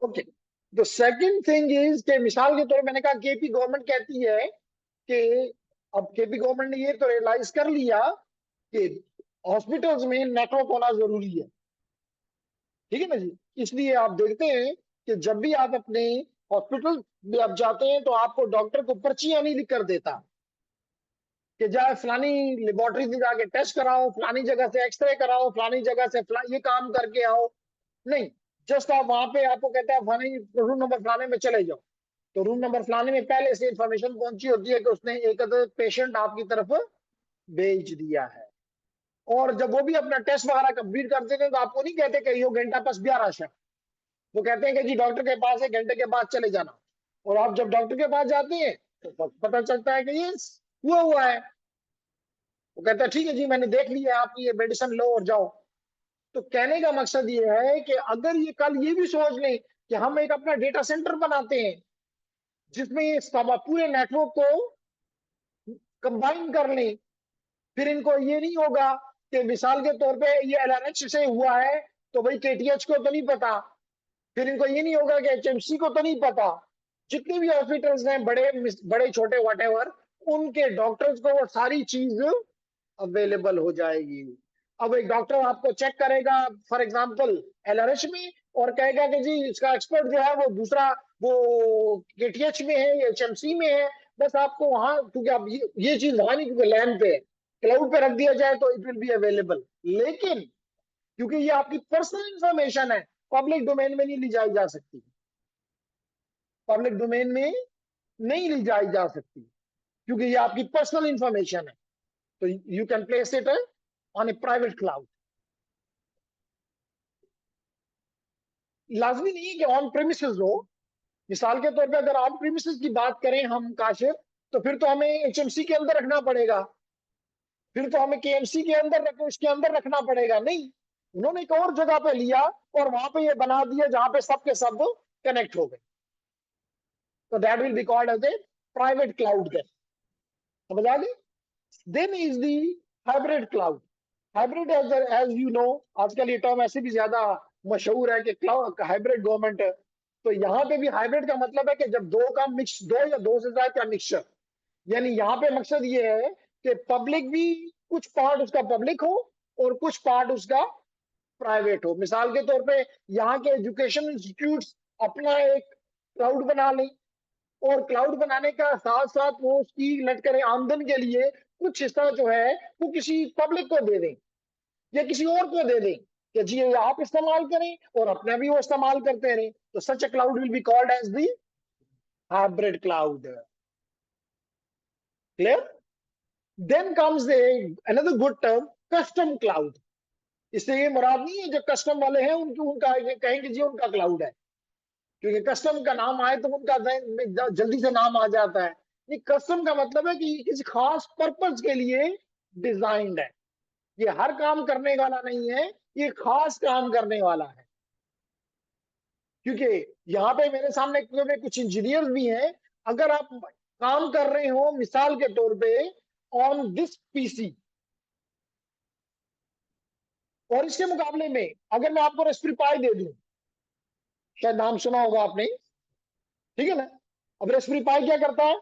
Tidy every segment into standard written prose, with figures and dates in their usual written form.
Okay, the second thing is कि मिसाल के तौर पे मैंने कहा केपी गवर्नमेंट कहती है कि अब केपी गवर्नमेंट ने ये तो रियलाइज कर लिया कि हॉस्पिटल्स में नेटवर्क होना जरूरी है, ठीक है ना जी। इसलिए आप देखते हैं कि जब भी आप अपने हॉस्पिटल में आप जाते हैं तो आपको डॉक्टर को पर्चियां नहीं लिख कर देता कि जाए फलानी लेबोरेटरी से जाके टेस्ट कराओ, फलानी जगह से एक्सरे कराओ, फलानी जगह से ये काम करके आओ। नहीं, जस्ट आप वहां पे आपको कहता है फलानी रूम नंबर फलाने में चले जाओ, तो रूम नंबर फलाने में पहले से इंफॉर्मेशन पहुंची होती है कि उसने एक पेशेंट आपकी तरफ भेज दिया है। और जब वो भी अपना टेस्ट वगैरह कंप्लीट करते थे तो आपको नहीं कहते कि यो घंटा पास 11 है, वो कहते हैं कि जी डॉक्टर के पास है, घंटे के बाद चले जाना। और आप जब डॉक्टर के पास जाते हैं तो पता चलता है कि ये हुआ हुआ है। वो कहता है ठीक है जी मैंने देख लिया, आपकी ये मेडिसिन लो और जाओ। तो कहने का मकसद ये है कि अगर ये कल ये भी सोच लें कि हम एक अपना डेटा सेंटर बनाते हैं जिसमें ये पूरे नेटवर्क को कंबाइन कर लें, फिर इनको ये नहीं होगा कि मिसाल के तौर पे ये एलआरएच से हुआ है तो भाई केटीएच को तो नहीं पता, फिर इनको ये नहीं होगा कि एचएमसी को तो नहीं पता। जितने भी हॉस्पिटल्स हैं बड़े बड़े छोटे व्हाटएवर, उनके डॉक्टर्स को वो सारी चीज अवेलेबल हो जाएगी। अब एक डॉक्टर आपको चेक करेगा फॉर एग्जांपल एलआरएच में और कहेगा कि जी इसका एक्सपर्ट जो है वो दूसरा वो केटीएच में है या एचएमसी में है। बस आपको वहां, क्योंकि आप ये चीज वहां नहीं, क्योंकि लैंड पे क्लाउड पे रख दिया जाए तो इट विल बी अवेलेबल। लेकिन क्योंकि ये आपकी पर्सनल इंफॉर्मेशन है, पब्लिक डोमेन में नहीं ली जाई जा सकती, पब्लिक डोमेन में नहीं ली जाई जा सकती क्योंकि ये आपकी पर्सनल इंफॉर्मेशन है। तो you can place it on A private cloud. लाजमी नहीं है कि ऑन प्रेमिसेस हो। मिसाल के तौर पे अगर ऑन प्रेमिसेस की बात करें हम काशिफ, तो फिर तो हमें एचएमसी के अंदर रखना पड़ेगा, फिर तो हमें केएमसी के अंदर इसके अंदर रखना पड़ेगा। नहीं, उन्होंने एक और जगह पे लिया और वहां पे ये बना दिया जहां पे सब के सब कनेक्ट हो गए। तो that will be called as a private cloud. Then समझ आ गई। Then is the hybrid cloud. Hybrid as you know, आजकल ये टर्म ऐसे भी ज्यादा मशहूर है कि क्लाउड हाइब्रिड गवर्नमेंट है। तो यहाँ पे भी हाइब्रिड का मतलब है कि जब दो का मिक्स, दो या दो से ज्यादा का मिक्सचर, यानी यहाँ पे मकसद ये है कि पब्लिक भी, कुछ पार्ट उसका पब्लिक हो और कुछ पार्ट उसका प्राइवेट हो। मिसाल के तौर पे यहाँ के एजुकेशन इंस्टीट्यूट्स अपना एक क्लाउड बना लें और क्लाउड बनाने का साथ साथ वो उसकी लट करें आमदन के लिए कुछ हिस्सा जो है वो किसी पब्लिक को दे दें या किसी और को दे दें कि जी ये आप इस्तेमाल करें और अपना भी वो इस्तेमाल करते रहें। तो such a cloud will be called as the hybrid cloud. Clear? Then comes another good term, custom cloud. इससे ये मुराद नहीं है जो कस्टम वाले हैं उनकी उनका कहेंगे जी उनका क्लाउड है, क्योंकि कस्टम का नाम आए तो उनका जल्दी से नाम आ जाता है। ये कस्टम का मतलब है कि ये किसी खास पर्पज के लिए डिजाइंड है, ये हर काम करने वाला नहीं है, ये खास काम करने वाला है। क्योंकि यहाँ पे मेरे सामने कुछ इंजीनियर भी हैं, अगर आप काम कर रहे हो मिसाल के तौर पे ऑन दिस पीसी, और इसके मुकाबले में अगर मैं आपको रेस्पी पाई दे दूं, शायद नाम सुना होगा आपने, ठीक है ना। अब रेस्पी पाई क्या करता है,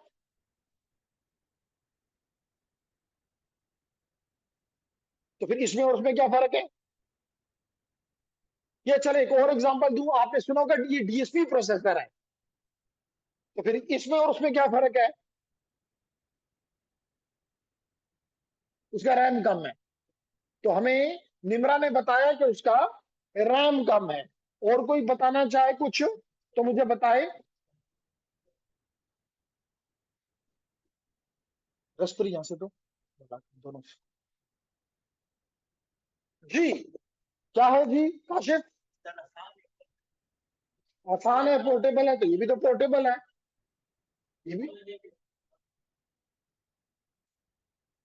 तो फिर इसमें और उसमें क्या फर्क है। ये चले एक और एग्जांपल दूं, आपने सुना होगा ये डीएसपी प्रोसेसर है, तो फिर इसमें और उसमें क्या फर्क है, उसका रैम कम है। तो हमें निमरा ने बताया कि उसका रैम कम है। और कोई बताना चाहे कुछ तो मुझे बताए। रसपुरी यहां से तो दोनों जी, क्या है जी काशिफ। आसान है, पोर्टेबल है, तो ये भी तो पोर्टेबल है, ये भी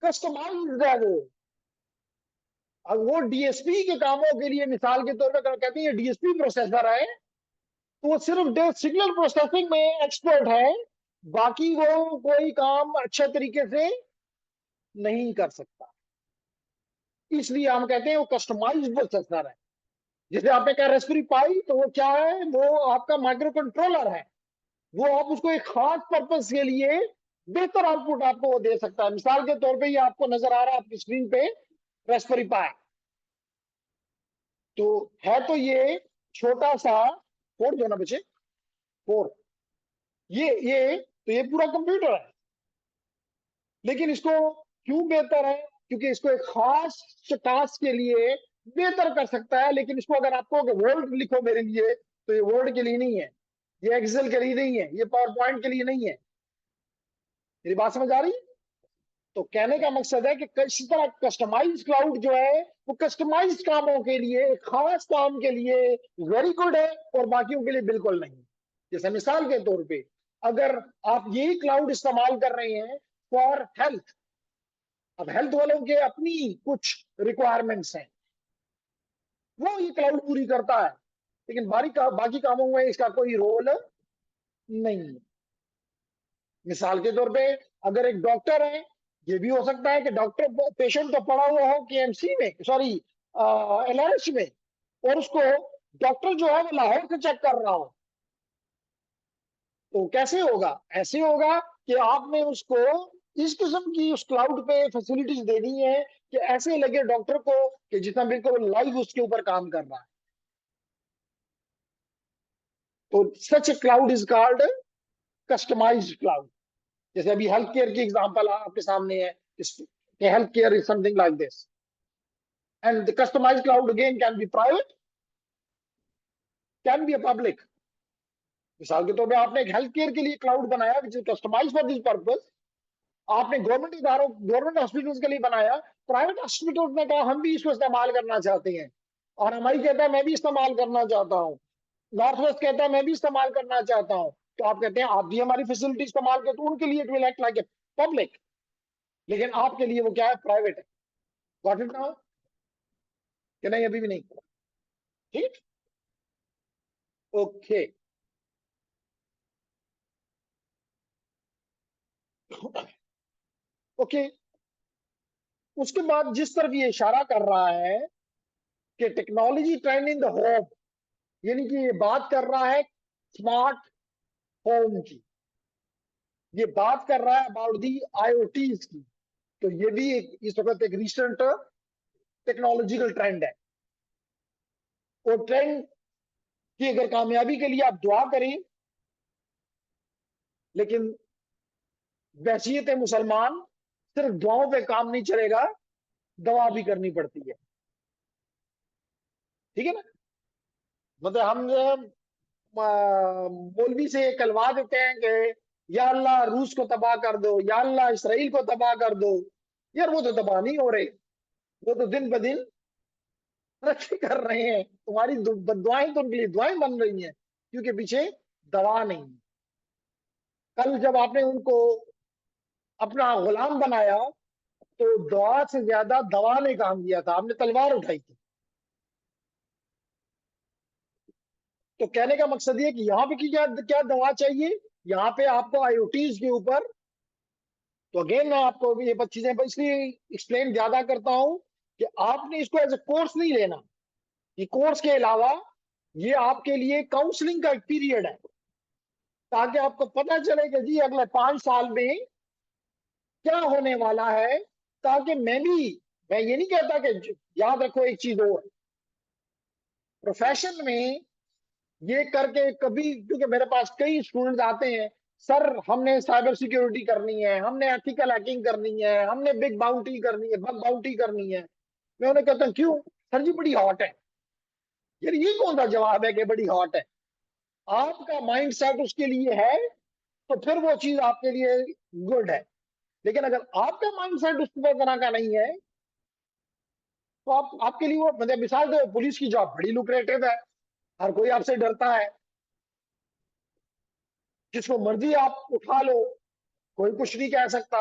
कस्टमाइज्ड है वो। अब वो डीएसपी के कामों के लिए मिसाल के तौर पर कहते हैं ये डीएसपी प्रोसेसर है, तो वो सिर्फ सिग्नल प्रोसेसिंग में एक्सपर्ट है, बाकी वो कोई काम अच्छे तरीके से नहीं कर सकता। इसलिए हम कहते हैं वो कस्टमाइज्ड प्रोसेसर है। जैसे आपने कहा रेस्पबेरी पाई, तो वो क्या है, वो आपका माइक्रो कंट्रोलर है। वो आप उसको एक खास पर्पस के लिए बेहतर आउटपुट आपको वो दे सकता है। मिसाल के तौर पे ये आपको नजर आ रहा है आपकी स्क्रीन पे, रेस्पबेरी पाई। तो है तो ये छोटा सा, फोड़ दो ना बच्चे, फोड़, ये तो ये पूरा कंप्यूटर है। लेकिन इसको क्यों बेहतर है? क्योंकि इसको एक खास टास्क के लिए बेहतर कर सकता है। लेकिन इसको अगर आपको वर्ड लिखो मेरे लिए, तो ये वर्ड के लिए नहीं है, ये एक्सेल के लिए नहीं है, ये पावर पॉइंट के लिए नहीं है। मेरी बात समझ आ रही है? तो कहने का मकसद है कि इसी तरह कस्टमाइज क्लाउड जो है वो कस्टमाइज कामों के लिए, खास काम के लिए वेरी गुड है, और बाकियों के लिए बिल्कुल नहीं। जैसे मिसाल के तौर पे, अगर आप यही क्लाउड इस्तेमाल कर रहे हैं फॉर हेल्थ, अब हेल्थ वालों के अपनी कुछ रिक्वायरमेंट्स हैं, वो ये क्लाउड पूरी करता है, लेकिन बाकी कामों में इसका कोई रोल नहीं है। मिसाल के तौर पे, अगर एक डॉक्टर है, ये भी हो सकता है कि डॉक्टर पेशेंट तो पड़ा हुआ हो केएमसी में, सॉरी एलआरएस में, और उसको डॉक्टर जो है वो लाहौर से चेक कर रहा हो। तो कैसे होगा? ऐसे होगा कि आपने उसको इस किस्म की उस क्लाउड पे फैसिलिटीज देनी है कि ऐसे लगे डॉक्टर को कि जितना बिल्कुल लाइव उसके ऊपर काम कर रहा है। तो such cloud is called customized cloud. जैसे अभी हेल्थ केयर की एग्जांपल आपके सामने है, कि health care is something like this, and the customized cloud again can be private, can be a public. मिसाल के तौर पे आपने एक हेल्थ केयर के लिए क्लाउड बनाया which is customized for this purpose. आपने गवर्नमेंट इदारों, गवर्नमेंट हॉस्पिटल्स के लिए बनाया। प्राइवेट हॉस्पिटल्स ने कहा हम भी इसको इस्तेमाल करना चाहते हैं, और हमारी कहता है मैं भी इस्तेमाल करना चाहता हूँ, नॉर्थ वेस्ट कहता है मैं भी इस्तेमाल करना चाहता हूँ। तो आप कहते हैं आप भी हमारी फैसिलिटी इस्तेमाल करते, तो उनके लिए it will act like a public, लेकिन आपके लिए वो क्या है, प्राइवेट है। Got it now? कि नहीं, अभी भी नहीं? ठीक, ओके। ओके, उसके बाद जिस तरफ ये इशारा कर रहा है कि technology trend in the home, यानी कि ये बात कर रहा है स्मार्ट होम की, ये बात कर रहा है अबाउट दी आईओटीज की। तो ये भी एक इस वक्त एक रिसेंट टेक्नोलॉजिकल ट्रेंड है। और ट्रेंड की अगर कामयाबी के लिए आप दुआ करें, लेकिन वहशियत मुसलमान सिर्फ दुआओं पे काम नहीं चलेगा, दवा भी करनी पड़ती है। ठीक है ना? मतलब हम मौलवी से कलवा देते हैं कि या अल्लाह रूस को तबाह कर दो, या अल्लाह इसराइल को तबाह कर दो। यार वो तो तबाह नहीं हो रहे, वो तो दिन ब दिन तरक्की कर रहे हैं। तुम्हारी दुआएं तो उनके लिए दुआएं बन रही हैं, क्योंकि पीछे दवा नहीं है। कल जब आपने उनको अपना गुलाम बनाया, तो दुआ से ज्यादा दवा ने काम किया था, आपने तलवार उठाई थी। तो कहने का मकसद ये कि यहाँ पे की क्या क्या दवा चाहिए, यहाँ पे आपको आईओटीज के ऊपर। तो अगेन मैं आपको ये चीजें इसलिए एक्सप्लेन ज्यादा करता हूं कि आपने इसको एज ए कोर्स नहीं लेना। ये कोर्स के अलावा ये आपके लिए काउंसलिंग का एक पीरियड है, ताकि आपको पता चले कि जी अगले 5 साल में क्या होने वाला है। ताकि मैं ये नहीं कहता कि, याद रखो एक चीज और, प्रोफेशन में ये करके कभी, क्योंकि मेरे पास कई स्टूडेंट्स आते हैं, सर हमने साइबर सिक्योरिटी करनी है, हमने एथिकल हैकिंग करनी है, हमने बिग बाउंटी करनी है, बग बाउंटी करनी है। मैं उन्हें कहता हूँ क्यों? सर जी बड़ी हॉट है। यार ये कौन सा जवाब है कि बड़ी हॉट है? आपका माइंड सेट उसके लिए है, तो फिर वो चीज आपके लिए गुड है। लेकिन अगर आपका माइंड सेट उस तरह का नहीं है, तो आपके लिए वो, मतलब मिसाल दो, पुलिस की जॉब बड़ी लुक्रेटिव है, हर कोई आपसे डरता है, जिसको मर्जी आप उठा लो, कोई कुछ नहीं कह सकता।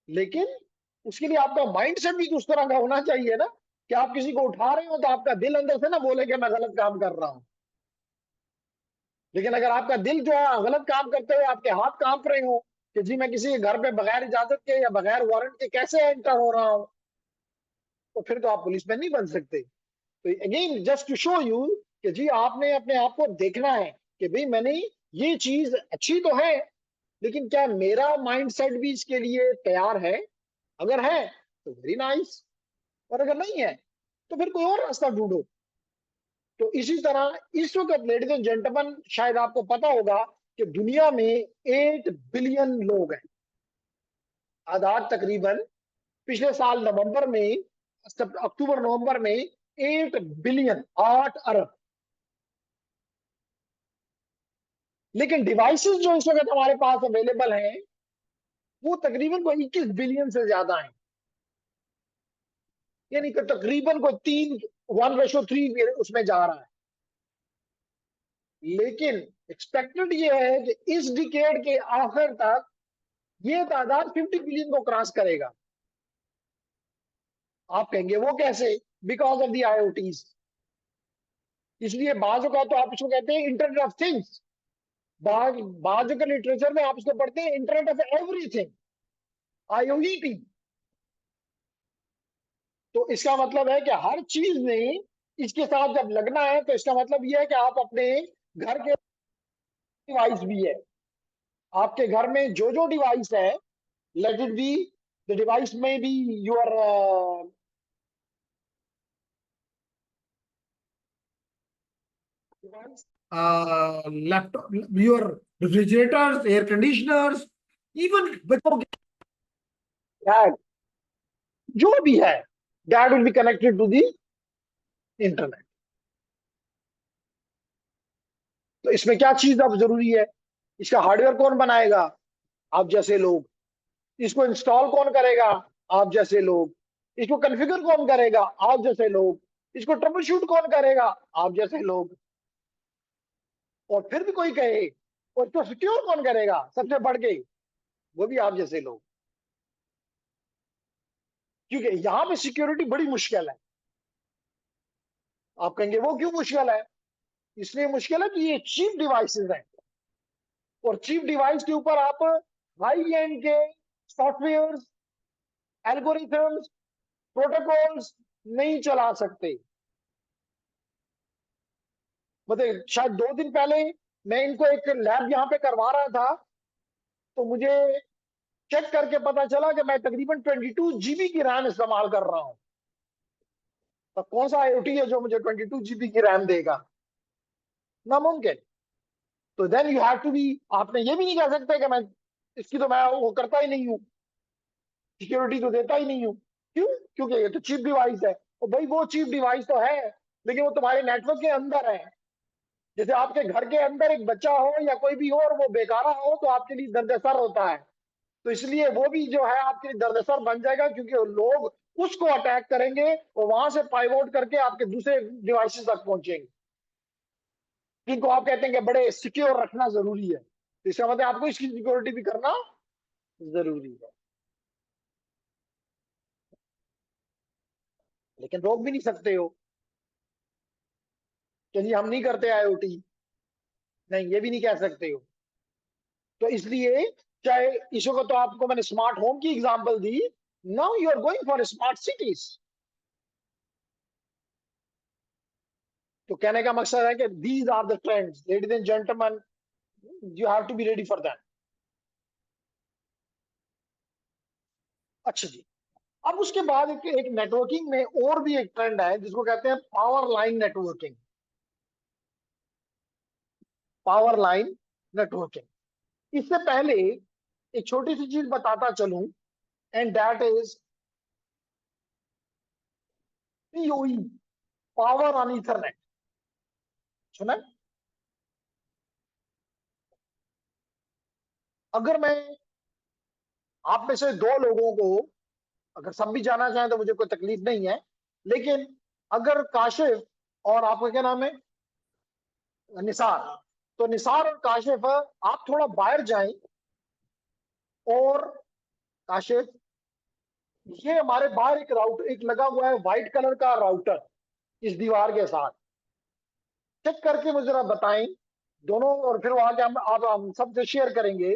लेकिन उसके लिए आपका माइंड सेट भी तो उस तरह का होना चाहिए ना, कि आप किसी को उठा रहे हो तो आपका दिल अंदर से ना बोले कि मैं गलत काम कर रहा हूं। लेकिन अगर आपका दिल जो है गलत काम करते हुए आपके हाथ कांप रहे हो कि जी मैं किसी के घर पे बगैर इजाजत के या बगैर वारंट के कैसे एंटर हो रहा हूं, तो फिर तो आप पुलिसमैन नहीं बन सकते। तो again just to show you कि जी आपने अपने आप को देखना है कि भाई मैंने ये चीज अच्छी तो है, लेकिन क्या मेरा माइंडसेट भी इसके लिए तैयार है? अगर है तो वेरी नाइस, और अगर नहीं है तो फिर कोई और रास्ता ढूंढो। तो इसी तरह इस वक्त लेडीज एंड जेंटलमैन, शायद आपको पता होगा कि दुनिया में 8 बिलियन लोग हैं। आधार तकरीबन पिछले साल नवंबर में, अक्टूबर नवंबर में 8 बिलियन, 8 अरब। लेकिन डिवाइसेस जो इस वक्त हमारे पास अवेलेबल हैं वो तकरीबन कोई 21 बिलियन से ज्यादा हैं। यानी कि तकरीबन कोई 1:3 उसमें जा रहा है। लेकिन एक्सपेक्टेड ये है कि इस डिकेड के आखिर तक ये तादाद 50 बिलियन को क्रॉस करेगा। आप कहेंगे वो कैसे? Because of the IoTs. इसलिए बाजू का तो आप इसको कहते हैं इंटरनेट ऑफ थिंग्स, बाजू के लिटरेचर में आप इसको पढ़ते हैं इंटरनेट ऑफ एवरीथिंग, आईओईटी। तो इसका मतलब है कि हर चीज में इसके साथ जब लगना है तो इसका मतलब यह है कि आप अपने घर के डिवाइस भी है, आपके घर में जो जो डिवाइस है, let it be the device में be your laptop, your refrigerators, air conditioners, even बच्चों के डैड, जो भी है, dad will be connected to the internet. तो इसमें क्या चीज अब जरूरी है? इसका हार्डवेयर कौन बनाएगा? आप जैसे लोग। इसको इंस्टॉल कौन करेगा? आप जैसे लोग। इसको कॉन्फ़िगर कौन करेगा? आप जैसे लोग। इसको ट्रबल शूट कौन करेगा? आप जैसे लोग। और फिर भी कोई कहे, और इसको सिक्योर कौन करेगा सबसे बढ़ के? वो भी आप जैसे लोग। क्योंकि यहां पे सिक्योरिटी बड़ी मुश्किल है। आप कहेंगे वो क्यों मुश्किल है? इसलिए मुश्किल है कि ये चीप डिवाइसेस हैं, और चीप डिवाइस के ऊपर आप हाई एंड के सॉफ्टवेयर, एल्गोरिथम्स, प्रोटोकॉल्स नहीं चला सकते। मतलब शायद 2 दिन पहले मैं इनको एक लैब यहाँ पे करवा रहा था, तो मुझे चेक करके पता चला कि मैं तकरीबन 22 GB की रैम इस्तेमाल कर रहा हूँ। तो कौन सा आईओटी है जो मुझे 22 GB की रैम देगा? नामुमकिन। तो then you have to be, आपने ये भी नहीं कह सकते कि मैं इसकी तो मैं वो करता ही नहीं हूँ, सिक्योरिटी तो देता ही नहीं हूँ। क्यों? क्योंकि ये तो चीप डिवाइस है। और भाई वो चीप डिवाइस तो है, लेकिन वो तुम्हारे नेटवर्क के अंदर है। जैसे आपके घर के अंदर एक बच्चा हो या कोई भी हो और वो बेकारा हो तो आपके लिए दर्दसर होता है। तो इसलिए वो भी जो है आपके लिए दर्दसर बन जाएगा, क्योंकि लोग उसको अटैक करेंगे और वहां से पाइवोट करके आपके दूसरे डिवाइसेस तक पहुंचेंगे, जिनको आप कहते हैं कि बड़े सिक्योर रखना जरूरी है। तो इसका मतलब आपको इसकी सिक्योरिटी भी करना जरूरी है। लेकिन रोक भी नहीं सकते हो कि जी हम नहीं करते आईओटी, नहीं ये भी नहीं कह सकते हो। तो इसलिए चाहे इस वक्त तो आपको मैंने स्मार्ट होम की एग्जांपल दी, now you are going for smart cities. तो कहने का मकसद है कि these are the trends ladies and gentleman, you have to be ready for that. अच्छा जी, अब उसके बाद एक नेटवर्किंग में और भी एक ट्रेंड है जिसको कहते हैं power line networking. Power line networking. इससे पहले एक छोटी सी चीज बताता चलूं, and that is PoE, power on Ethernet. सुना? अगर मैं आप में से 2 लोगों को, अगर सब भी जाना चाहें तो मुझे कोई तकलीफ नहीं है, लेकिन अगर काशिफ और आपका क्या नाम है, निसार, तो निसार और काशिफ आप थोड़ा बाहर जाएं, और काशिफ, ये हमारे बाहर एक राउटर एक लगा हुआ है व्हाइट कलर का राउटर इस दीवार के साथ, चेक करके मुझे जरा बताएं दोनों, और फिर वहां के हम आप हम सबसे शेयर करेंगे।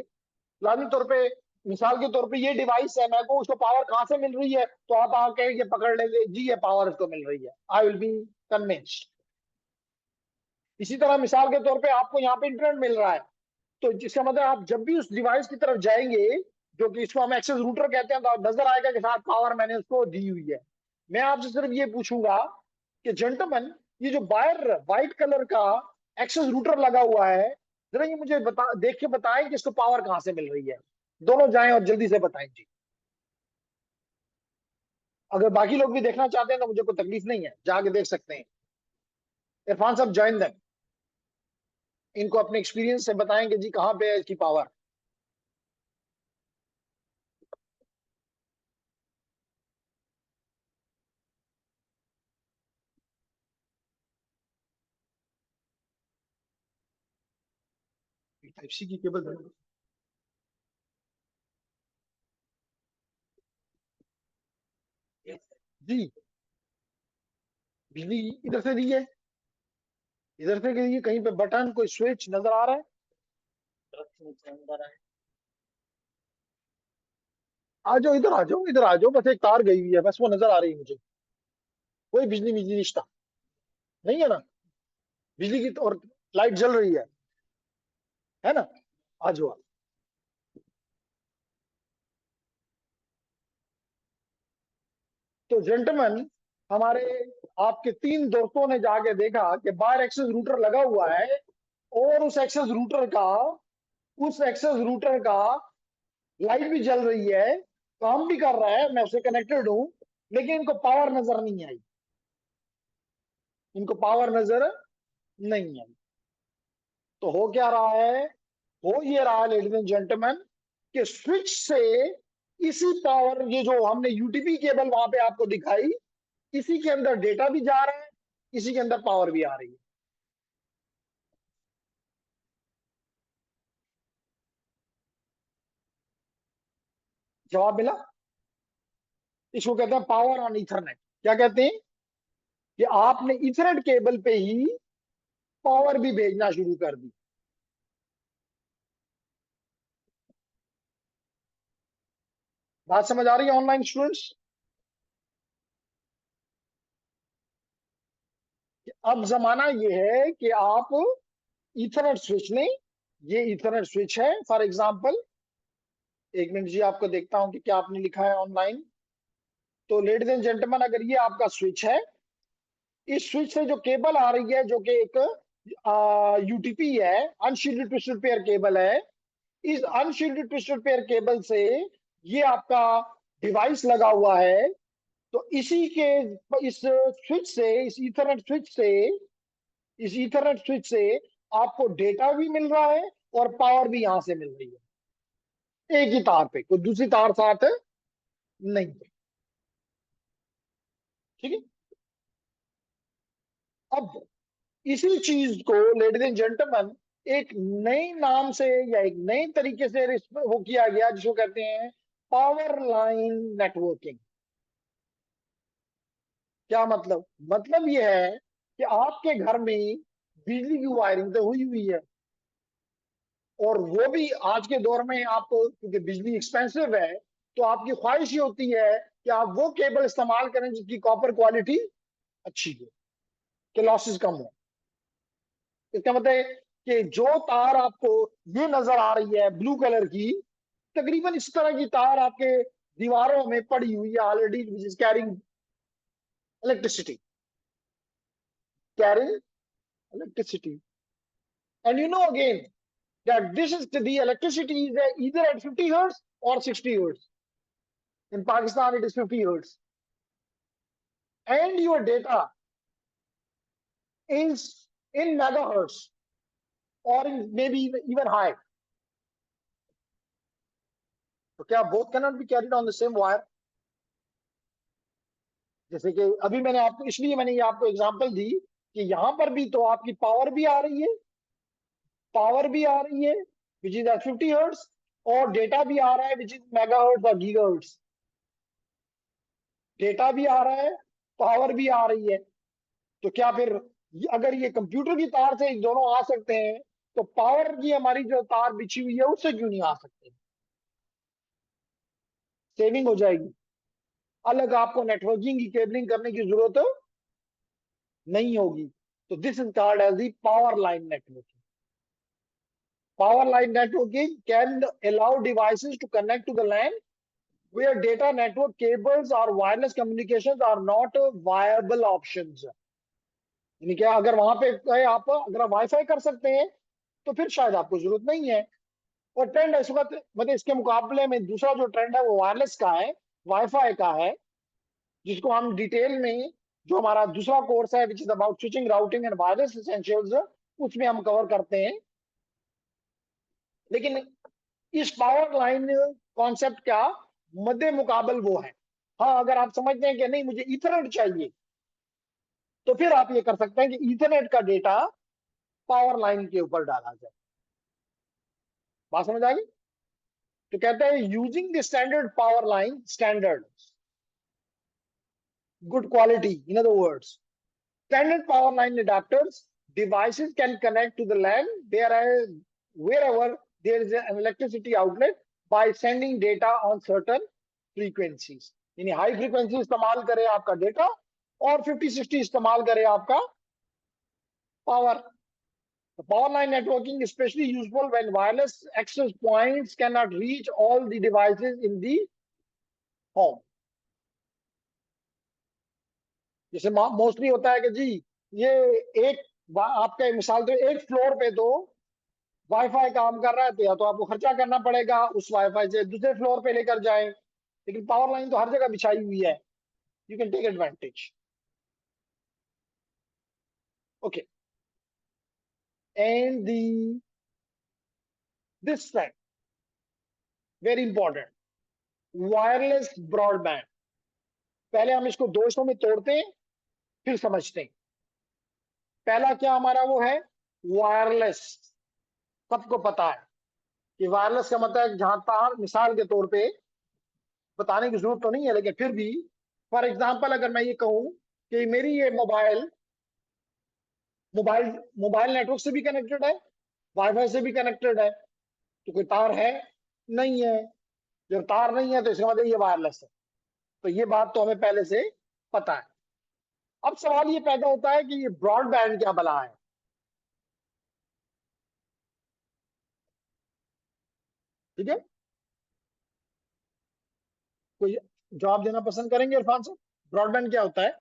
लाजमी तौर पे मिसाल के तौर पे ये डिवाइस है, मेरे को उसको पावर कहाँ से मिल रही है, तो आप आके ये पकड़ लेंगे जी ये पावर उसको मिल रही है, आई विल बी कन्विंस्ड। इसी तरह मिसाल के तौर पे आपको यहाँ पे इंटरनेट मिल रहा है, तो जिसका मतलब आप जब भी उस डिवाइस की तरफ जाएंगे, जो कि इसको हम एक्सेस रूटर कहते हैं, तो आप नजर आएगा कि साथ पावर मैंने उसको दी हुई है। मैं आपसे सिर्फ ये पूछूंगा कि जेंटलमैन, ये जो बाहर व्हाइट कलर का एक्सेस रूटर लगा हुआ है, जरा ये मुझे बता, देख के बताएं कि इसको पावर कहाँ से मिल रही है। दोनों जाएं और जल्दी से बताएं जी। अगर बाकी लोग भी देखना चाहते हैं तो मुझे कोई तकलीफ नहीं है, जाके देख सकते हैं। इरफान साहब ज्वाइन देम, इनको अपने एक्सपीरियंस से बताएंगे जी कहाँ पे है इसकी पावर। टाइप सी की केबल जी, बिजली इधर से दी है, इधर से गई है, कहीं पे बटन कोई स्विच नजर आ रहा है? आ जाओ इधर, आ जाओ इधर, आ जाओ, बस एक तार गई हुई है, बस वो नजर आ रही है मुझे। कोई बिजली बिजली रिश्ता नहीं है ना, बिजली की तो और लाइट जल रही है ना? आ जाओ आप। तो जेंटलमैन, हमारे आपके तीन दोस्तों ने जाके देखा कि बाहर एक्सेस रूटर लगा हुआ है, और उस एक्सेस रूटर का लाइट भी जल रही है, काम भी कर रहा है, मैं उससे कनेक्टेड हूं, लेकिन इनको पावर नजर नहीं आई, इनको पावर नजर नहीं आई। तो हो क्या रहा है? हो ये रहा है लेडीज एंड जेंटलमैन, कि स्विच से इसी पावर, ये जो हमने यूटीपी केबल वहां पे आपको दिखाई, इसी के अंदर डेटा भी जा रहा है, इसी के अंदर पावर भी आ रही है। जवाब मिला? इसको कहते हैं पावर ऑन इथरनेट। क्या कहते हैं? कि आपने इथरनेट केबल पे ही पावर भी भेजना शुरू कर दी। बात समझ आ रही है ऑनलाइन स्टूडेंट्स? अब जमाना ये है कि आप इथरनेट स्विच नहीं, ये इथरनेट स्विच है फॉर एग्जांपल। एक मिनट जी, आपको देखता हूं कि क्या आपने लिखा है ऑनलाइन। तो लेडीज एंड जेंटलमैन, अगर ये आपका स्विच है, इस स्विच से जो केबल आ रही है, जो कि एक यूटीपी है, अनशील्डेड ट्विस्टेड पेयर केबल है, इस अनशील्डेड ट्विस्टेड पेयर केबल से ये आपका डिवाइस लगा हुआ है। तो इसी के इस स्विच से, इस ईथरनेट स्विच से आपको डेटा भी मिल रहा है और पावर भी यहां से मिल रही है, एक ही तार पे, कोई दूसरी तार साथ नहीं है। ठीक है। अब इसी चीज को लेडीज एंड जेंटलमैन एक नए नाम से या एक नए तरीके से वो किया गया, जिसको कहते हैं पावर लाइन नेटवर्किंग। क्या मतलब? मतलब यह है कि आपके घर में बिजली की वायरिंग तो हुई हुई है, और वो भी आज के दौर में आपको, क्योंकि बिजली एक्सपेंसिव है, तो आपकी ख्वाहिश ये होती है कि आप वो केबल इस्तेमाल करें जिसकी कॉपर क्वालिटी अच्छी हो, कि लॉसेस कम हो। इसका मतलब है कि जो तार आपको ये नजर आ रही है ब्लू कलर की, तकरीबन इस तरह की तार आपके दीवारों में पड़ी हुई है already, which is carrying electricity, carrying electricity. And you know again that this is the electricity is either at 50 hertz or 60 hertz. In Pakistan, it is 50 hertz. And your data is in megahertz, or in maybe even high. तो क्या both cannot be carried on the same wire? जैसे कि अभी मैंने आपको, इसलिए मैंने ये आपको एग्जांपल दी कि यहां पर भी तो आपकी पावर भी आ रही है, पावर भी आ रही है विच इज एट 50 हर्ट्ज, और डेटा भी आ रहा है विच इज मेगाहर्ट्ज और गीगाहर्ट्ज। डेटा भी आ रहा है, पावर भी आ रही है। तो क्या फिर अगर ये कंप्यूटर की तार से दोनों आ सकते हैं, तो पावर की हमारी जो तार बिछी हुई है उससे क्यों नहीं आ सकते? सेविंग हो जाएगी, अलग आपको नेटवर्किंग की केबलिंग करने की जरूरत नहीं होगी। तो this is called as the power line networking. Power line networking can allow devices to connect to the LAN where data network cables or wireless communications are not viable options। यानी क्या, अगर वहां पे गए आप, अगर आप वाईफाई कर सकते हैं तो फिर शायद आपको जरूरत नहीं है। और ट्रेंड इस वक्त, मतलब इसके मुकाबले में दूसरा जो ट्रेंड है वो वायरलेस का है, वाईफाई का है, जिसको हम डिटेल में, जो हमारा दूसरा कोर्स है विच is about switching routing and wireless essentials, उसमें हम कवर करते हैं। लेकिन इस पावर लाइन कॉन्सेप्ट का मध्य मुकाबल वो है। हाँ, अगर आप समझते हैं कि नहीं मुझे इथरनेट चाहिए, तो फिर आप ये कर सकते हैं कि इथरनेट का डेटा पावर लाइन के ऊपर डाला जाए। बात समझ आ गई? तो कहते हैं using the standard power line standard, good quality, in other words standard power line adapters, devices can connect to the LAN wherever there is an electricity outlet by sending data on certain frequencies। यानी high frequency इस्तेमाल करे आपका data और 50-60 इस्तेमाल करे आपका power. The power line networking is especially useful when wireless access points cannot reach all the devices in the home। जैसे mostly होता है कि जी ये एक आपका मिसाल तो एक फ्लोर पे तो वाईफाई काम कर रहा है, तो या तो आपको खर्चा करना पड़ेगा उस वाईफाई से दूसरे फ्लोर पे लेकर जाएं, लेकिन पावर लाइन तो हर जगह बिछाई हुई है, you can take advantage. Okay, and the this thing very important, wireless broadband. पहले हम इसको दो हिस्सों में तोड़ते हैं फिर समझते हैं। पहला क्या हमारा वो है, वायरलेस। सबको पता है कि वायरलेस का मतलब है जहां तार, मिसाल के तौर पे बताने की जरूरत तो नहीं है लेकिन फिर भी, फॉर एग्जाम्पल अगर मैं ये कहूं कि मेरी ये मोबाइल मोबाइल मोबाइल नेटवर्क से भी कनेक्टेड है, वाईफाई से भी कनेक्टेड है, तो कोई तार है नहीं है। जब तार नहीं है तो इसका मतलब ये वायरलेस है। तो ये बात तो हमें पहले से पता है। अब सवाल ये पैदा होता है कि ये ब्रॉडबैंड क्या बला है। ठीक है, कोई जवाब देना पसंद करेंगे इरफान साहब, ब्रॉडबैंड क्या होता है?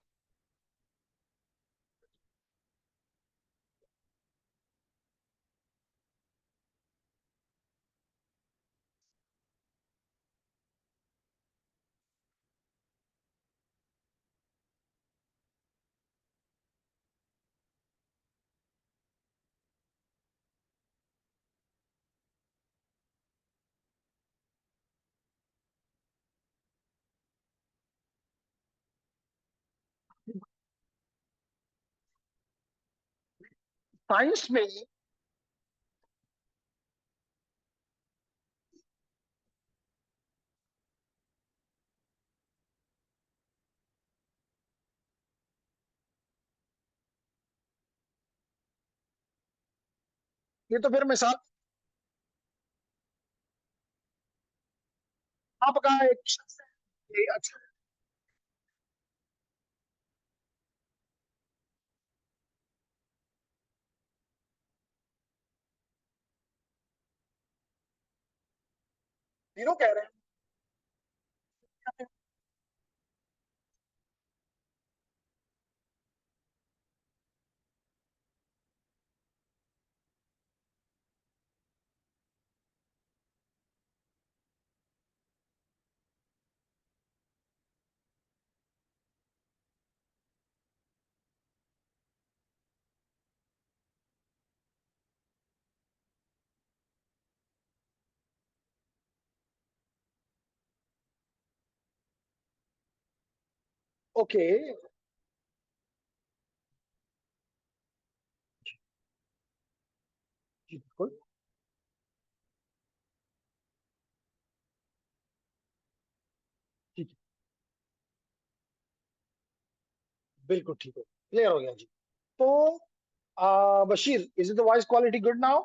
साइंस में ये तो फिर मिसाल आपका एक शख्स है, अच्छा, तीनों कह रहे हैं। ओके, जी बिल्कुल, ठीक है, बिल्कुल ठीक है, क्लियर हो गया जी। तो Bashir, is it the voice quality good now?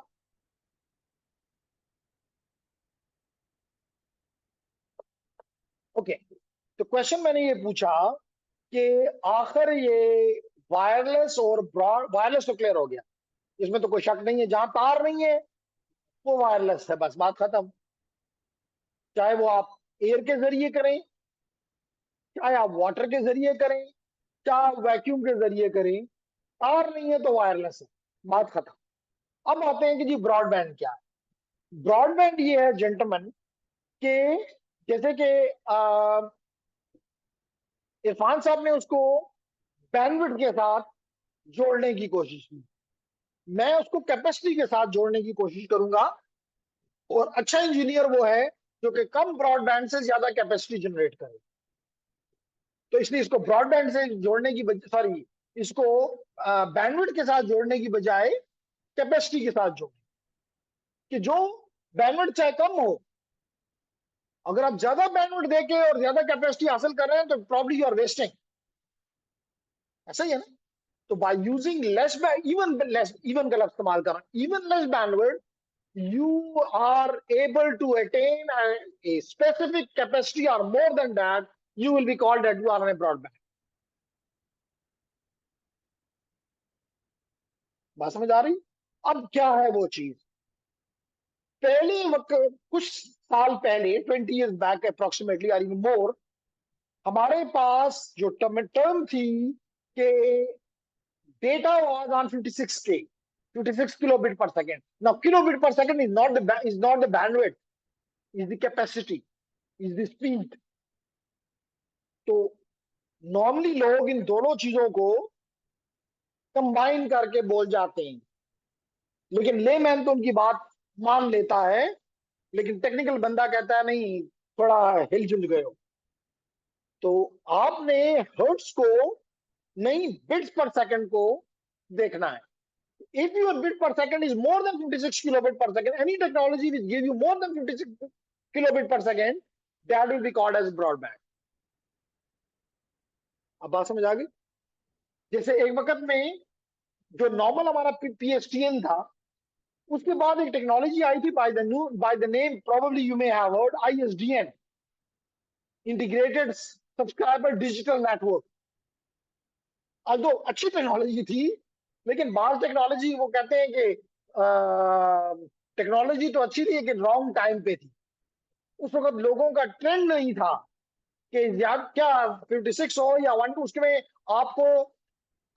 Okay, तो क्वेश्चन मैंने ये पूछा कि आखिर ये वायरलेस और ब्रॉड, वायरलेस तो क्लियर हो गया, इसमें तो कोई शक नहीं है, जहां तार नहीं है वो वायरलेस है, बस बात खत्म। चाहे वो आप एयर के जरिए करें, चाहे आप वाटर के जरिए करें, चाहे आप वैक्यूम के जरिए करें, तार नहीं है तो वायरलेस है, बात खत्म। अब आते हैं कि जी ब्रॉडबैंड क्या है। ब्रॉडबैंड ये है जेंटलमैन कि जैसे कि इरफान साहब ने उसको बैंडविड्थ के साथ जोड़ने की कोशिश की, मैं उसको कैपेसिटी के साथ जोड़ने की कोशिश करूंगा। और अच्छा इंजीनियर वो है जो कि कम ब्रॉडबैंड से ज्यादा कैपेसिटी जनरेट करे। तो इसलिए इसको ब्रॉडबैंड से जोड़ने की, सॉरी, इसको बैंडविड्थ के साथ जोड़ने की बजाय कैपेसिटी के साथ जोड़े, कि जो बैंडविड्थ चाहे कम हो, अगर आप ज्यादा बैंडविड्थ देके और ज्यादा कैपेसिटी हासिल कर रहे हैं तो प्रॉब्ली यू आर वेस्टिंग। ऐसा ही है ना। तो बाय यूजिंग लेस, इवन का लफ्ज इस्तेमाल करना, even less bandwidth, you are able to attain a specific capacity or more than that, you will be called that you are on a broadband. बात समझ आ रही। अब क्या है वो चीज, पहले वक्त कुछ साल पहले, 20 years बैक अप्रोक्सीमेटली और इवन मोर, हमारे पास जो टर्म थी कि data was on 56K, 56 kilobit per second. Now kilobit per second is not the bandwidth, is the capacity, is the speed. तो नॉर्मली लोग इन दोनों चीजों को कंबाइन करके बोल जाते हैं, लेकिन लेमैन तो उनकी बात मान लेता है, लेकिन टेक्निकल बंदा कहता है नहीं, थोड़ा हिलजुल गए हो। तो आपने हर्ट्स को नहीं, बिट्स पर सेकंड को देखना है। इफ योर बिट पर second is more than 56 kilobit per second, any technology which give you more than 56 kilobit per second, that will be called as broadband. अब बात समझ आ गई। जैसे एक वक्त में जो नॉर्मल हमारा PSTN था, उसके बाद एक टेक्नोलॉजी आई थी by the name, probably you may have heard, ISDN, integrated subscriber digital network. अब तो अच्छी टेक्नोलॉजी थी, लेकिन बाज टेक्नोलॉजी वो कहते हैं कि टेक्नोलॉजी तो अच्छी थी लेकिन रॉन्ग टाइम पे थी। उस वक्त लोगों का ट्रेंड नहीं था कि ज्यादा क्या 56 हो या 1 2, उसके में आपको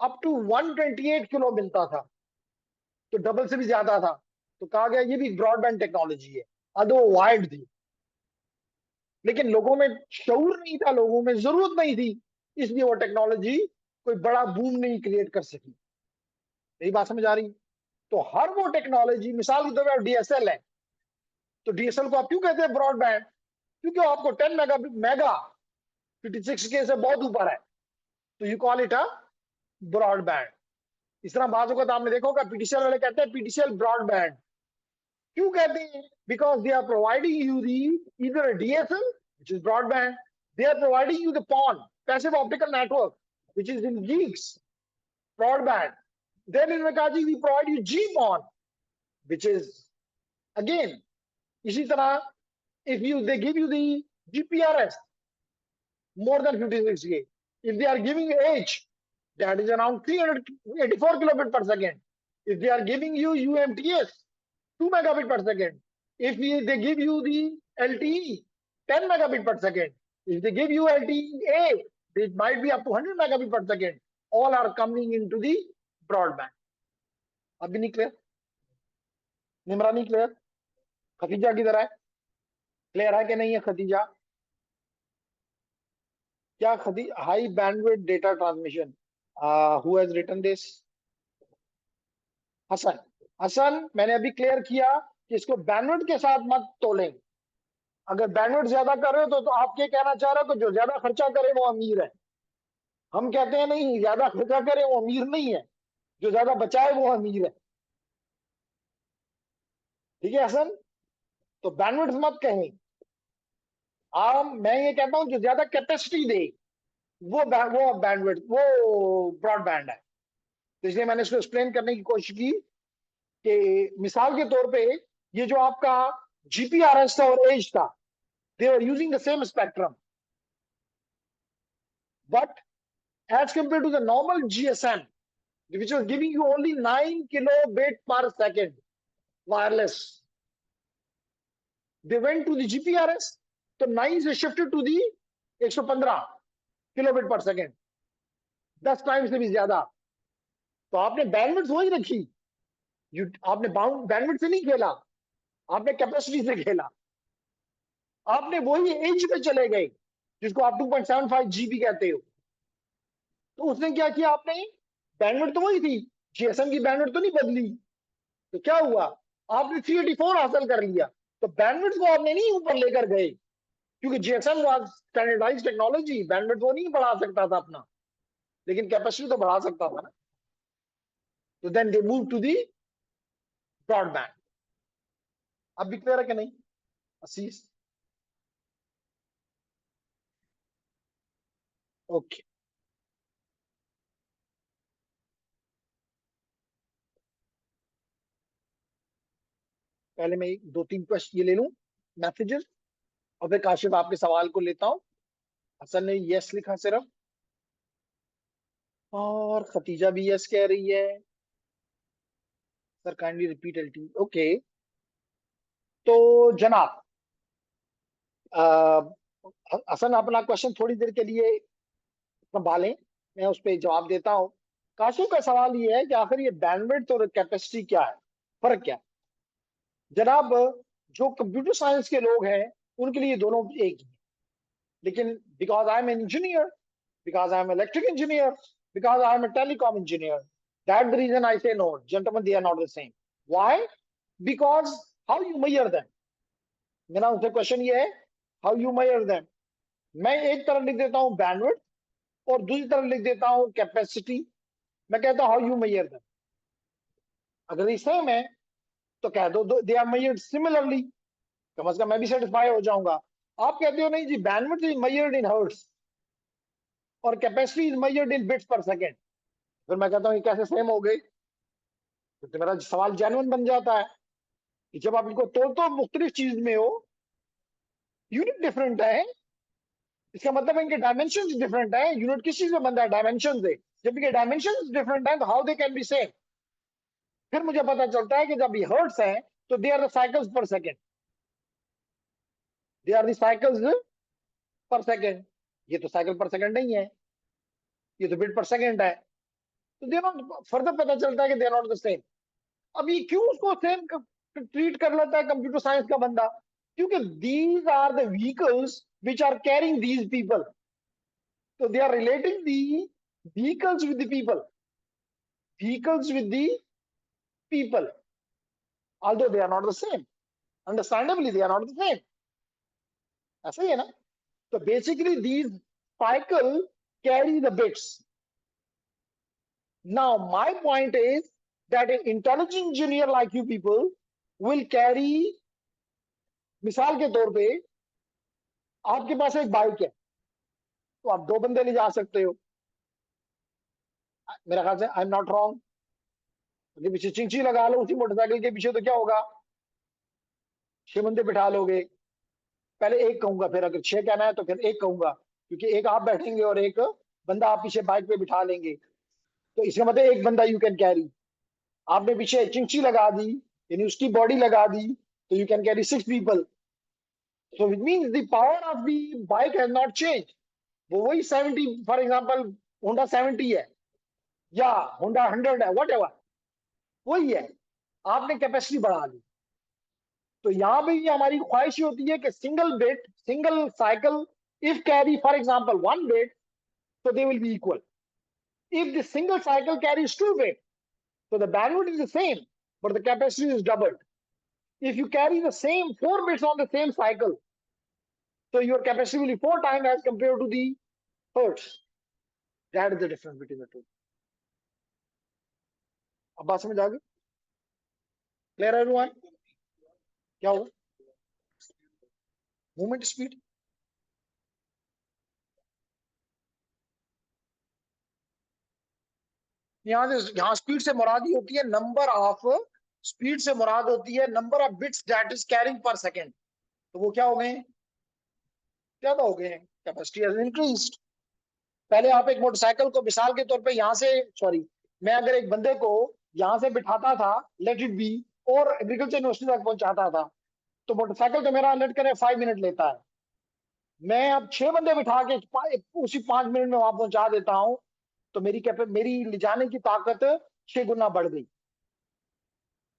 अप टू 128 किलो मिलता था, तो डबल से भी ज्यादा था। तो कहा गया ये भी ब्रॉडबैंड टेक्नोलॉजी है, अदो वायर्ड थी, लेकिन लोगों में शऊर नहीं था, लोगों में जरूरत नहीं थी, इसलिए वो टेक्नोलॉजी कोई बड़ा बूम नहीं क्रिएट कर सकी। यही बात समझ आ रही। तो हर वो टेक्नोलॉजी, मिसाल के तौर पर DSL है, तो DSL को आप क्यों कहते हैं ब्रॉडबैंड? क्योंकि आपको 10 मेगा 56K से बहुत ऊपर है, तो you call it a broadband. इस तरह बात होगा तो आपने देखा होगा PTCL वाले कहते हैं PTCL ब्रॉडबैंड। क्यों कहते हैं? Because they are providing you the इधर DSL which is broadband, they are providing you the PON, passive optical network, which is in gigs, broadband. Then in Makaji we provide you GPON, which is again इसी तरह, if you they give you the GPRS more than 56K, if they are giving H, that is around 384 kilobit per second. If they are giving you UMTS, 2 megabit per second. If they give you the LTE, 10 megabit per second. If they give you LTE-A, it might be up to 100 megabit per second. All are coming into the broadband. अभी नहीं clear? Nimra नहीं clear? Khadija किधर है? Clear है कि नहीं है खतीजा? क्या खती high bandwidth data transmission, who has written this? Hasan. Hasan, मैंने अभी क्लियर किया कि इसको बैंडविड्थ के साथ मत तोलें। अगर बैंडविड्थ ज्यादा कर रहे हो तो आप क्या कहना चाह रहे हो? तो जो ज्यादा खर्चा करे वो अमीर है। हम कहते हैं नहीं, ज्यादा खर्चा करे वो अमीर नहीं है, जो ज्यादा बचाए वो अमीर है। ठीक है हसन? तो बैंडविड्थ मत कहें आप, मैं ये कहता हूं जो ज्यादा कैपेसिटी दे वो बैंडविड्थ, वो ब्रॉडबैंड है। तो इसलिए मैंने इसको एक्सप्लेन करने की कोशिश की कि मिसाल के तौर पे ये जो आपका GPRS था और एज था, they are using the same spectrum, but as compared to the normal GSM, which was giving you only 9 kilobit per second wireless, they went to the GPRS, तो 9 से shifted to the 115 kilobit per second, 10 time से भी ज्यादा। तो आपने bandwidth वही रखी, आपने बैंडविड्थ से नहीं खेला, आपने कैपेसिटी से खेला, आपने वही एज पे चले गए जिसको आप 2.75 GB कहते हो। तो उसने क्या किया, आपने बैंडविड्थ तो वही थी, जीएसएम की बैंडविड्थ तो नहीं बदली। तो क्या हुआ, आपने 384 हासिल कर लिया। तो बैंडविड्थ को आपने नहीं ऊपर लेकर गए, क्योंकि GSM was standardized technology, bandwidth वो नहीं बढ़ा सकता था अपना, लेकिन कैपेसिटी तो बढ़ा सकता था ना। तो then they move to the broadband. अब भी क्लियर है कि नहीं असीस? ओके, पहले मैं 2-3 क्वेश्चन ये ले लूं मैसेजेस, और फिर काशिफ आपके सवाल को लेता हूं। हसन ने यस लिखा सिर्फ, और खतीजा भी यस कह रही है। Sir kindly repeat LT. Okay, तो जनाब हसन अपना क्वेश्चन थोड़ी देर के लिए संभालें, मैं उस पर जवाब देता हूं। काशिफ का सवाल ये है कि आखिर ये बैंडविड्थ और कैपेसिटी क्या है, फर्क क्या है? जनाब, जो कंप्यूटर साइंस के लोग हैं उनके लिए दोनों एक ही है, लेकिन because I am an engineer, because I am electric engineer, because I am a telecom engineer. That's the reason I say no, gentlemen, they are not the same. Why? Because how you measure them. मेरा उनसे question ये है, how you measure them. मैं एक तरफ लिख देता हूँ बैंडविड्थ और दूसरी तरफ लिख देता हूँ कैपेसिटी। मैं कहता हूँ how you measure them. अगर ये सेम है तो कह दो they are measured similarly, कम से कम मैं भी सेटिस्फाई हो जाऊंगा। आप कहते हो नहीं जी, bandwidth is measured in hertz और capacity is measured in bits per second। फिर मैं कहता हूँ ये कैसे सेम हो गई? तो मेरा सवाल जेन्युइन बन जाता है कि जब आप इनको तो मुख्तलिफ चीज में हो, यूनिट डिफरेंट है, इसका मतलब इनके डायमेंशन डिफरेंट है। यूनिट किस चीज में बनता है? डायमेंशन से। जब इनके डायमेंशन डिफरेंट है तो how they can be same? फिर मुझे पता चलता है कि जब ये हर्ट्स है तो they are the cycles per second, they are the cycles per second. ये तो साइकिल पर सेकेंड नहीं है, ये तो बिट पर सेकेंड है। तो दे नॉट, फर्दर पता चलता है कि they are not the same. अब ये क्यों उसको सेम ट्रीट कर लेता है कंप्यूटर साइंस का बंदा? क्योंकि these are the vehicles which are carrying these people. So they are relating the vehicles with the people. Vehicles with the people. Although they are not the same. Understandably, they are not the same. ऐसा ही है ना? So basically these cycle carry the bits. Now my point is that an intelligent engineer like you people will carry, मिसाल के तौर पे आपके पास एक bike है तो आप 2 बंदे ले जा सकते हो, मेरा ख्याल से आई एम नॉट रॉन्ग। उसके पीछे चिंची लगा लो उसी मोटरसाइकिल के पीछे, तो क्या होगा? 6 बंदे बिठा लोगे। पहले एक कहूंगा, फिर अगर 6 कहना है तो फिर एक कहूंगा, क्योंकि एक आप बैठेंगे और एक बंदा आप पीछे बाइक पे बिठा लेंगे। तो इसका मतलब एक बंदा यू कैन कैरी। आपने पीछे चिंची लगा दी, यानी उसकी बॉडी लगा दी, तो you can carry 6 people. So it means the power of the bike has not change. वो वही 70, फॉर एग्जांपल होंडा 70 है या होंडा 100 है, वट एवर, वही है। आपने कैपेसिटी बढ़ा ली। तो यहां पे भी हमारी ख्वाहिश होती है कि single bit, single cycle if carry for example 1 bit, so they will be equal. If the single cycle carries 2 bits, so the bandwidth is the same, but the capacity is doubled. If you carry the same 4 bits on the same cycle, so your capacity will be 4 times as compared to the hertz. That is the difference between the two. अब बात समझ आ गई? Clear है everyone? क्या होगा? Movement speed. यहाँ speed से मुराद ही होती है नंबर ऑफ, स्पीड से मुराद होती है number of bits that is carrying पर सेकेंड। तो वो क्या हो गए? ज्यादा हो गए हैं, कैपेसिटी हैज इंक्रीज्ड। पहले आप एक मोटरसाइकिल को मिसाल के तौर पे यहाँ से, सॉरी, मैं अगर एक बंदे को यहाँ से बिठाता था, लेट इट बी, और एग्रीकल्चर यूनिवर्सिटी तक पहुंचाता था, तो मोटरसाइकिल तो मेरा लेट करें 5 मिनट लेता है। मैं अब 6 बंदे बिठा के उसी 5 मिनट में वहां पहुंचा देता हूं, तो मेरी ले जाने की ताकत 6 गुना बढ़ गई,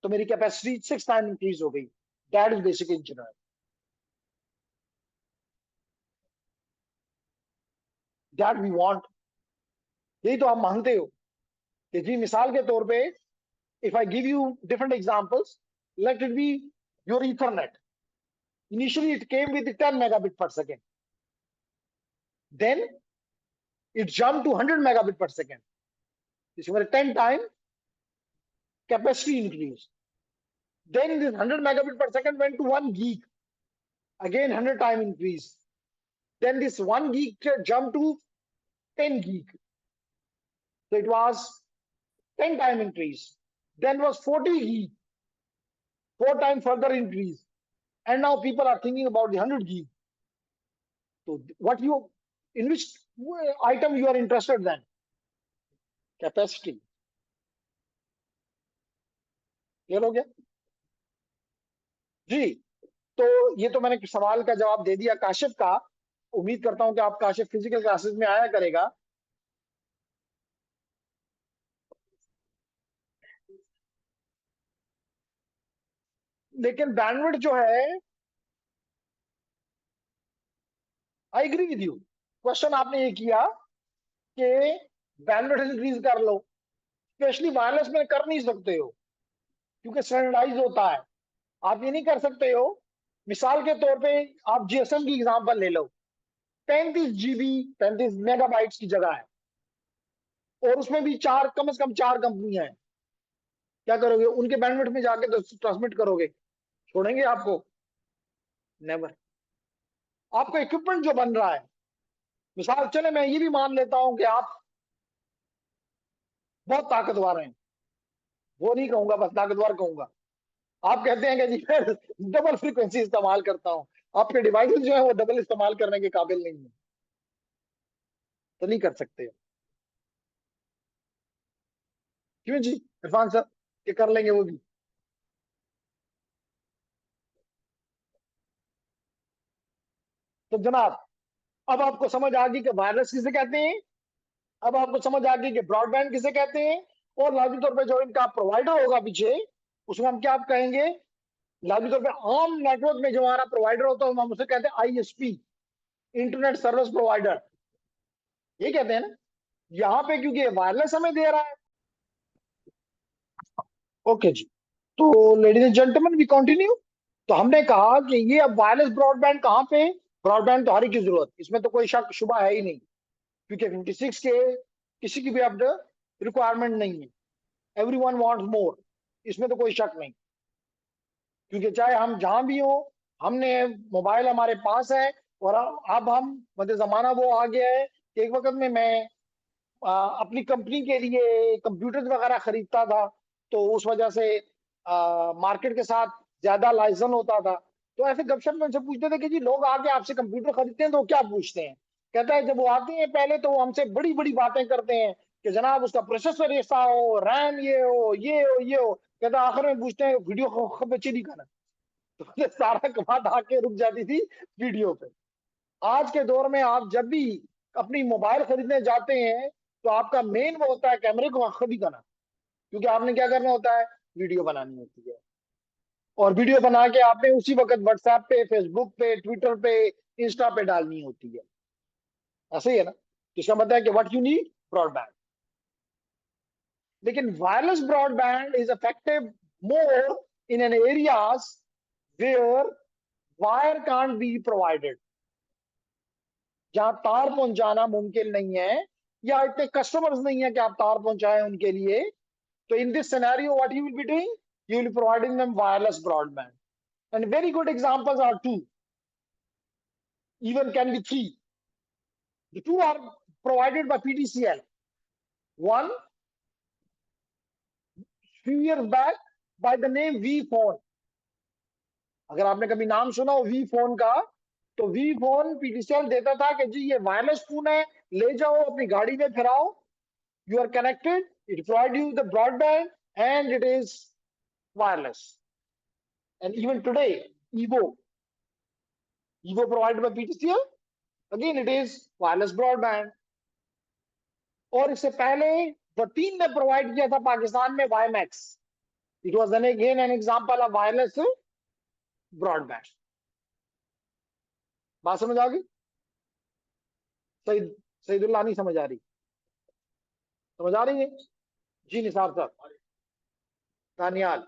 तो मेरी कैपेसिटी 6 टाइम इंक्रीज हो गई। That is basic engineer, that we want. यही तो आप मांगते हो कि जी, मिसाल के तौर पे, if I give you different examples, let it be your Ethernet. Initially, it came with 10 megabit per second. Then it jumped to 100 megabit per second. This was a 10 time capacity increase. Then this 100 megabit per second went to 1 gig. Again, 100 time increase. Then this 1 gig jumped to 10 gig. So it was 10 time increase. Then was 40 gig, 4 time further increase. And now people are thinking about the 100 gig. So in which item you are interested then? Capacity. Clear हो गया जी? तो ये तो मैंने सवाल का जवाब दे दिया काशिफ का। उम्मीद करता हूं कि आप काशिफ फिजिकल क्लासेस में आया करेगा। लेकिन बैंडविड्थ जो है, I agree with you. Question आपने ये किया कि बैंडविड्थ इंक्रीज कर लो, स्पेशली वायरलेस में कर नहीं सकते हो क्योंकि स्टैंडर्डाइज होता है। आप ये नहीं कर सकते हो। मिसाल के तौर पे आप जीएसएम की एग्जांपल ले लो, 35 GB 35 मेगाबाइट्स की जगह है, और उसमें भी कम से कम 4 कंपनियां हैं। क्या करोगे? उनके बैंडविड्थ में जाके तो ट्रांसमिट करोगे? छोड़ेंगे आपको? नेवर। आपका इक्विपमेंट जो बन रहा है, मिसाल चले मैं ये भी मान लेता हूं कि आप बहुत ताकतवर हैं, वो नहीं कहूंगा, बस ताकतवर कहूंगा। आप कहते हैं कि जी मैं डबल फ्रीक्वेंसी इस्तेमाल करता हूं, आपके डिवाइसेस जो है वो डबल इस्तेमाल करने के काबिल नहीं है, तो नहीं कर सकते। क्यों जी इरफान सर, ये कर लेंगे वो भी? तो जनाब, अब आपको समझ आ गई कि वायरलेस किसे कहते हैं, अब आपको समझ आ गई कि ब्रॉडबैंड किसे कहते हैं, और लाजमी तौर पे जो इनका प्रोवाइडर होगा पीछे, उसको हम क्या कहेंगे? लाजमी तौर पे आम नेटवर्क में जो हमारा प्रोवाइडर होता है हम उसे कहते हैं आईएसपी, इंटरनेट सर्विस प्रोवाइडर, ये कहते हैं ना। यहाँ पे क्योंकि वायरलेस हमें दे रहा है। ओके जी, तो ladies and gentleman we continue. तो हमने कहा कि ये अब वायरलेस ब्रॉडबैंड कहाँ पे, ब्रॉडबैंड तो हर एक की जरूरत, इसमें तो कोई शक शुबा है ही नहीं, क्योंकि 56 के किसी की भी अब रिक्वायरमेंट नहीं है। एवरीवन वांट्स मोर, इसमें तो कोई शक नहीं, क्योंकि चाहे हम जहां भी हो, हमने मोबाइल हमारे पास है। और अब हम मतलब जमाना वो आ गया है कि एक वक्त में मैं अपनी कंपनी के लिए कंप्यूटर्स वगैरह खरीदता था, तो उस वजह से मार्केट के साथ ज्यादा लाइजन होता था। तो ऐसे गपशप में उनसे पूछते थे कि जी लोग आके आपसे कंप्यूटर खरीदते हैं तो वो क्या पूछते हैं? कहता है जब वो आते हैं पहले तो वो हमसे बड़ी बड़ी बातें करते हैं कि जनाब उसका प्रोसेसर ऐसा हो, रैम ये हो, ये हो, ये हो। कहता आखिर में पूछते हैं वीडियो खब अच्छी नहीं करना। तो सारा कमात आके रुक जाती थी वीडियो पे। आज के दौर में आप जब भी अपनी मोबाइल खरीदने जाते हैं तो आपका मेन वो होता है कैमरे को खुद ही करना, क्योंकि आपने क्या करना होता है? वीडियो बनानी होती है, और वीडियो बना के आपने उसी वक्त व्हाट्सएप पे, फेसबुक पे, ट्विटर पे, इंस्टा पे डालनी होती है। ऐसे ही है ना? तो इसका मतलब है कि व्हाट यू नीड? ब्रॉडबैंड। लेकिन wireless broadband is effective more in an areas where wire can't be provided, जहां तार पहुंचाना मुमकिन नहीं है, या इतने कस्टमर्स नहीं है कि आप तार पहुंचाएं उनके लिए। तो in this scenario, what you will be doing? You will be providing them wireless broadband. And very good examples are two, even can be three. The two are provided by PTCL. One, few years back, by the name V Phone. अगर आपने कभी नाम सुना हो V Phone का, तो we phone PTCL देता था कि जी ये वायरलेस फोन है, ले जाओ अपनी गाड़ी में फिराओ, you are connected, it provide you the broadband and it is wireless. And even today, evo provided by ptcl, again it is wireless broadband. और इससे पहले वतीन ने प्रोवाइड किया था पाकिस्तान में WiMAX, it was an again an example of wireless broadband. बात समझ आ गई? सईद सईदुल्लाह नहीं समझ आ रही? समझ आ रही है? जी Nisar sahab, Daniyal.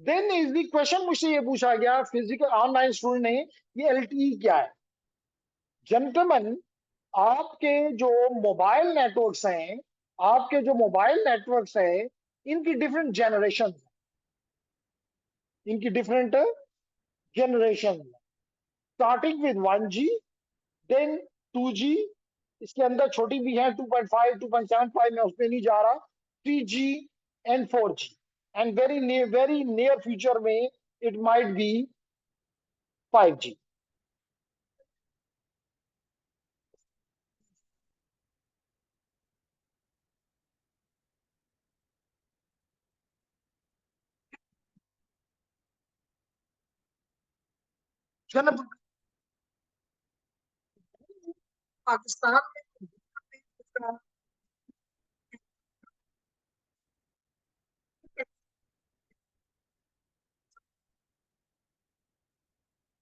Then is the question, मुझसे ये पूछा गया फिजिकल ऑनलाइन स्टूडेंट ने, ये एलटीई क्या है? जेंटलमैन, आपके जो मोबाइल नेटवर्क्स हैं, आपके जो मोबाइल नेटवर्क्स हैं, इनकी डिफरेंट जनरेशन, इनकी different generation, starting with 1G, then 2G, इसके अंदर छोटी भी है 2.5 2.75, मैं उसमें नहीं जा रहा, 3G and 4G, and very near future में it might be 5G। Pakistan में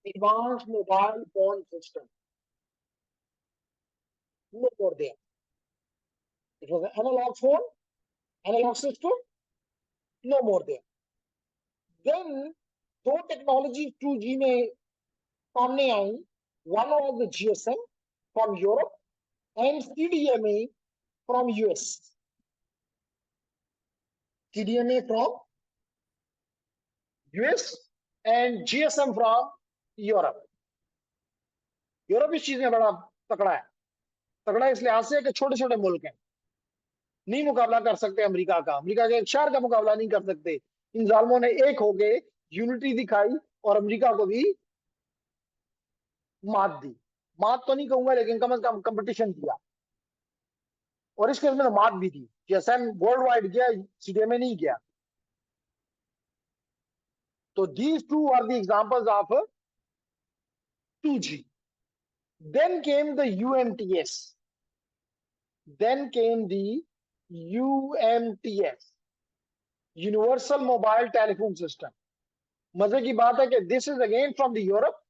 advanced mobile phone system, no more there. It was an analog phone, analog system, no more there. Then दो टेक्नोलॉजी 2G में सामने आई, one was the GSM from Europe and CDMA from US. CDMA from US and GSM from Europe. Europe इस चीज में बड़ा तकड़ा है, तगड़ा इस लिहाज से कि छोटे छोटे मुल्क हैं, नहीं मुकाबला कर सकते अमेरिका का, अमेरिका के एक शहर का मुकाबला नहीं कर सकते। इन जालमों ने एक होके यूनिटी दिखाई और अमेरिका को भी मात दी। मात तो नहीं कहूंगा, लेकिन कम से कम कंपटीशन किया, और इस केस में तो मात भी दी। जीएसएम वर्ल्ड वाइड गया, सीडीएमए नहीं गया। तो these two are the examples of 2G. Then came the UMTS. Then came the UMTS, Universal Mobile Telephone System. मजे की बात है कि this is again from the Europe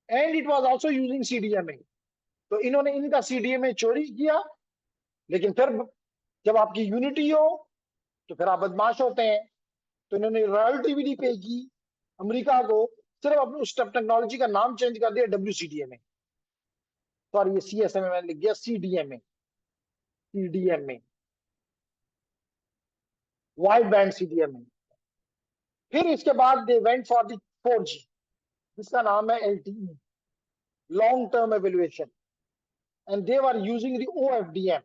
and it was also using CDMA. तो इन्होंने इनका CDMA चोरी किया, लेकिन फिर जब आपकी यूनिटी हो तो फिर आप बदमाश होते हैं, तो इन्होंने रॉयल्टी भी नहीं पे की अमेरिका को, सिर्फ अपनी उस टेक्नोलॉजी का नाम चेंज कर दिया WCDMA। सॉरी, ये CSMA मैंने लिख दिया, CDMA, CDMA, wide band CDMA। फिर इसके बाद they went for the 4G, जिसका नाम है LTE, long term evaluation, and they were using the OFDM,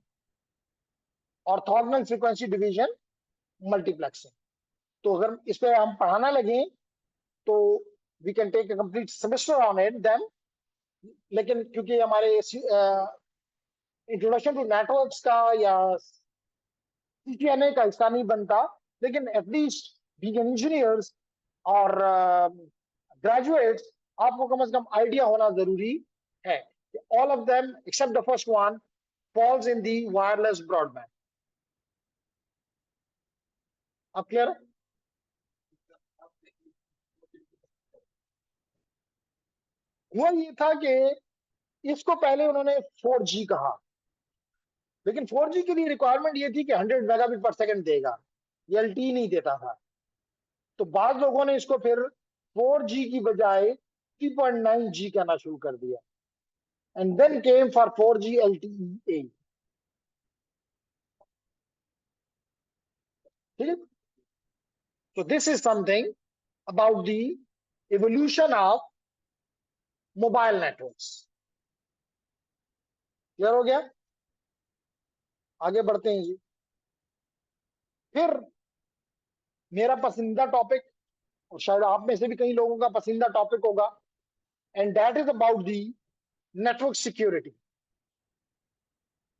orthogonal frequency division multiplexing. तो अगर इस पे हम पढ़ाना लगे तो we can take a complete semester on it then, लेकिन क्योंकि हमारे इंट्रोडक्शन टू नेटवर्क्स का या CCNA का हिस्सा नहीं बनता, लेकिन एटलीस्ट बीइंग इंजीनियर्स और ग्रेजुएट्स, आपको कम से कम आइडिया होना जरूरी है कि all of them except the first one falls in the wireless broadband. अब क्लियर है? हुआ ये था कि इसको पहले उन्होंने 4G कहा, लेकिन 4G के लिए रिक्वायरमेंट ये थी कि 100 मेगाबिट पर सेकंड देगा, ये LTE नहीं देता था। तो बाद लोगों ने इसको फिर 4G की बजाय 3.9G कहना शुरू कर दिया, and then came for 4G LTE-A। ठीक है? So this is something about the evolution of mobile networks. Clear हो गया? आगे बढ़ते हैं जी। फिर मेरा पसंदीदा टॉपिक, और शायद आप में से भी कई लोगों का पसंदीदा टॉपिक होगा, and that is about the network security.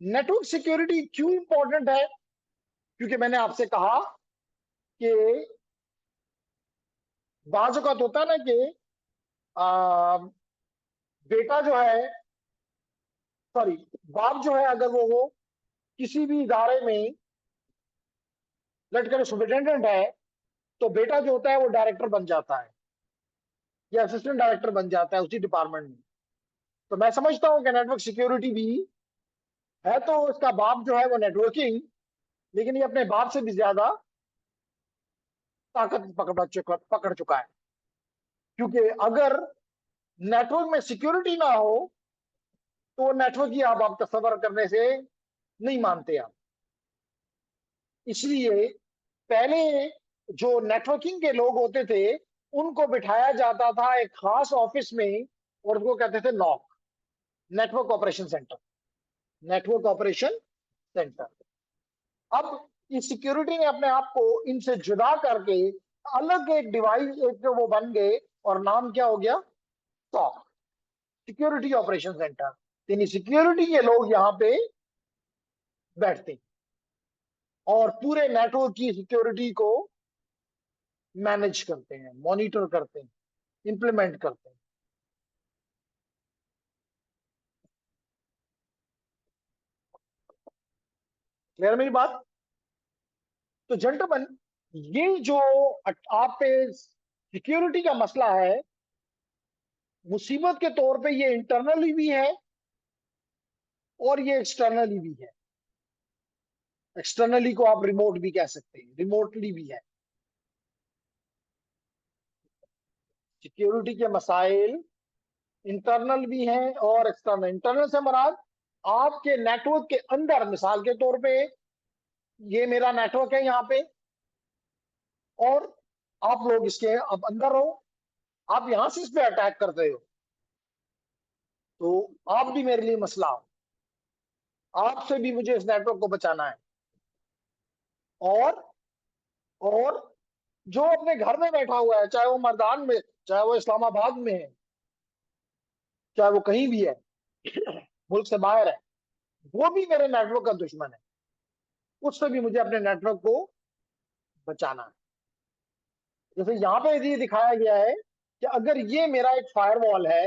Network security क्यों इंपॉर्टेंट है? क्योंकि मैंने आपसे कहा कि बाज़ औक़ात होता है ना कि बेटा जो है, सॉरी, बाप जो है, अगर वो किसी भी इदारे में लटकर सुपरिटेंडेंट है, तो बेटा जो होता है वो डायरेक्टर बन जाता है या असिस्टेंट डायरेक्टर बन जाता है उसी डिपार्टमेंट में। तो मैं समझता हूं कि नेटवर्क सिक्योरिटी भी है, तो उसका बाप जो है वो नेटवर्किंग, लेकिन ये अपने बाप से भी ज्यादा ताकत पकड़ चुका है। क्योंकि अगर नेटवर्क में सिक्योरिटी ना हो तो वो नेटवर्क ही आप तस्वर करने से नहीं मानते आप। इसलिए पहले जो नेटवर्किंग के लोग होते थे उनको बिठाया जाता था एक खास ऑफिस में, और उसको कहते थे knock, network operation centre, network operation centre. अब इस सिक्योरिटी ने अपने आप को इनसे जुदा करके अलग एक डिवाइस एक वो बन गए, और नाम क्या हो गया? SOC, security operation center. यानी सिक्योरिटी के लोग यहाँ पे बैठते हैं और पूरे नेटवर्क की सिक्योरिटी को मैनेज करते हैं, मॉनिटर करते हैं, इंप्लीमेंट करते हैं। क्लियर मेरी बात? तो जेंटलमैन, ये जो आप पे सिक्योरिटी का मसला है, मुसीबत के तौर पे ये इंटरनली भी है और ये एक्सटर्नली भी है। एक्सटर्नली को आप रिमोट भी कह सकते हैं, रिमोटली भी है। सिक्योरिटी के मसाइल इंटरनल भी हैं और एक्सटर्नल। इंटरनल से मुराद आपके नेटवर्क के अंदर, मिसाल के तौर पे ये मेरा नेटवर्क है यहाँ पे, और आप लोग इसके अब अंदर हो, आप यहां से इस पे अटैक करते हो, तो आप भी मेरे लिए मसला हो, आपसे भी मुझे इस नेटवर्क को बचाना है। और जो अपने घर में बैठा हुआ है, चाहे वो मर्दान में, चाहे वो इस्लामाबाद में है, चाहे वो कहीं भी है, मुल्क से बाहर है, वो भी मेरे नेटवर्क का दुश्मन है, उससे भी मुझे अपने नेटवर्क को बचाना है। जैसे यहाँ पे ये दिखाया गया है कि अगर ये मेरा एक फायरवॉल है,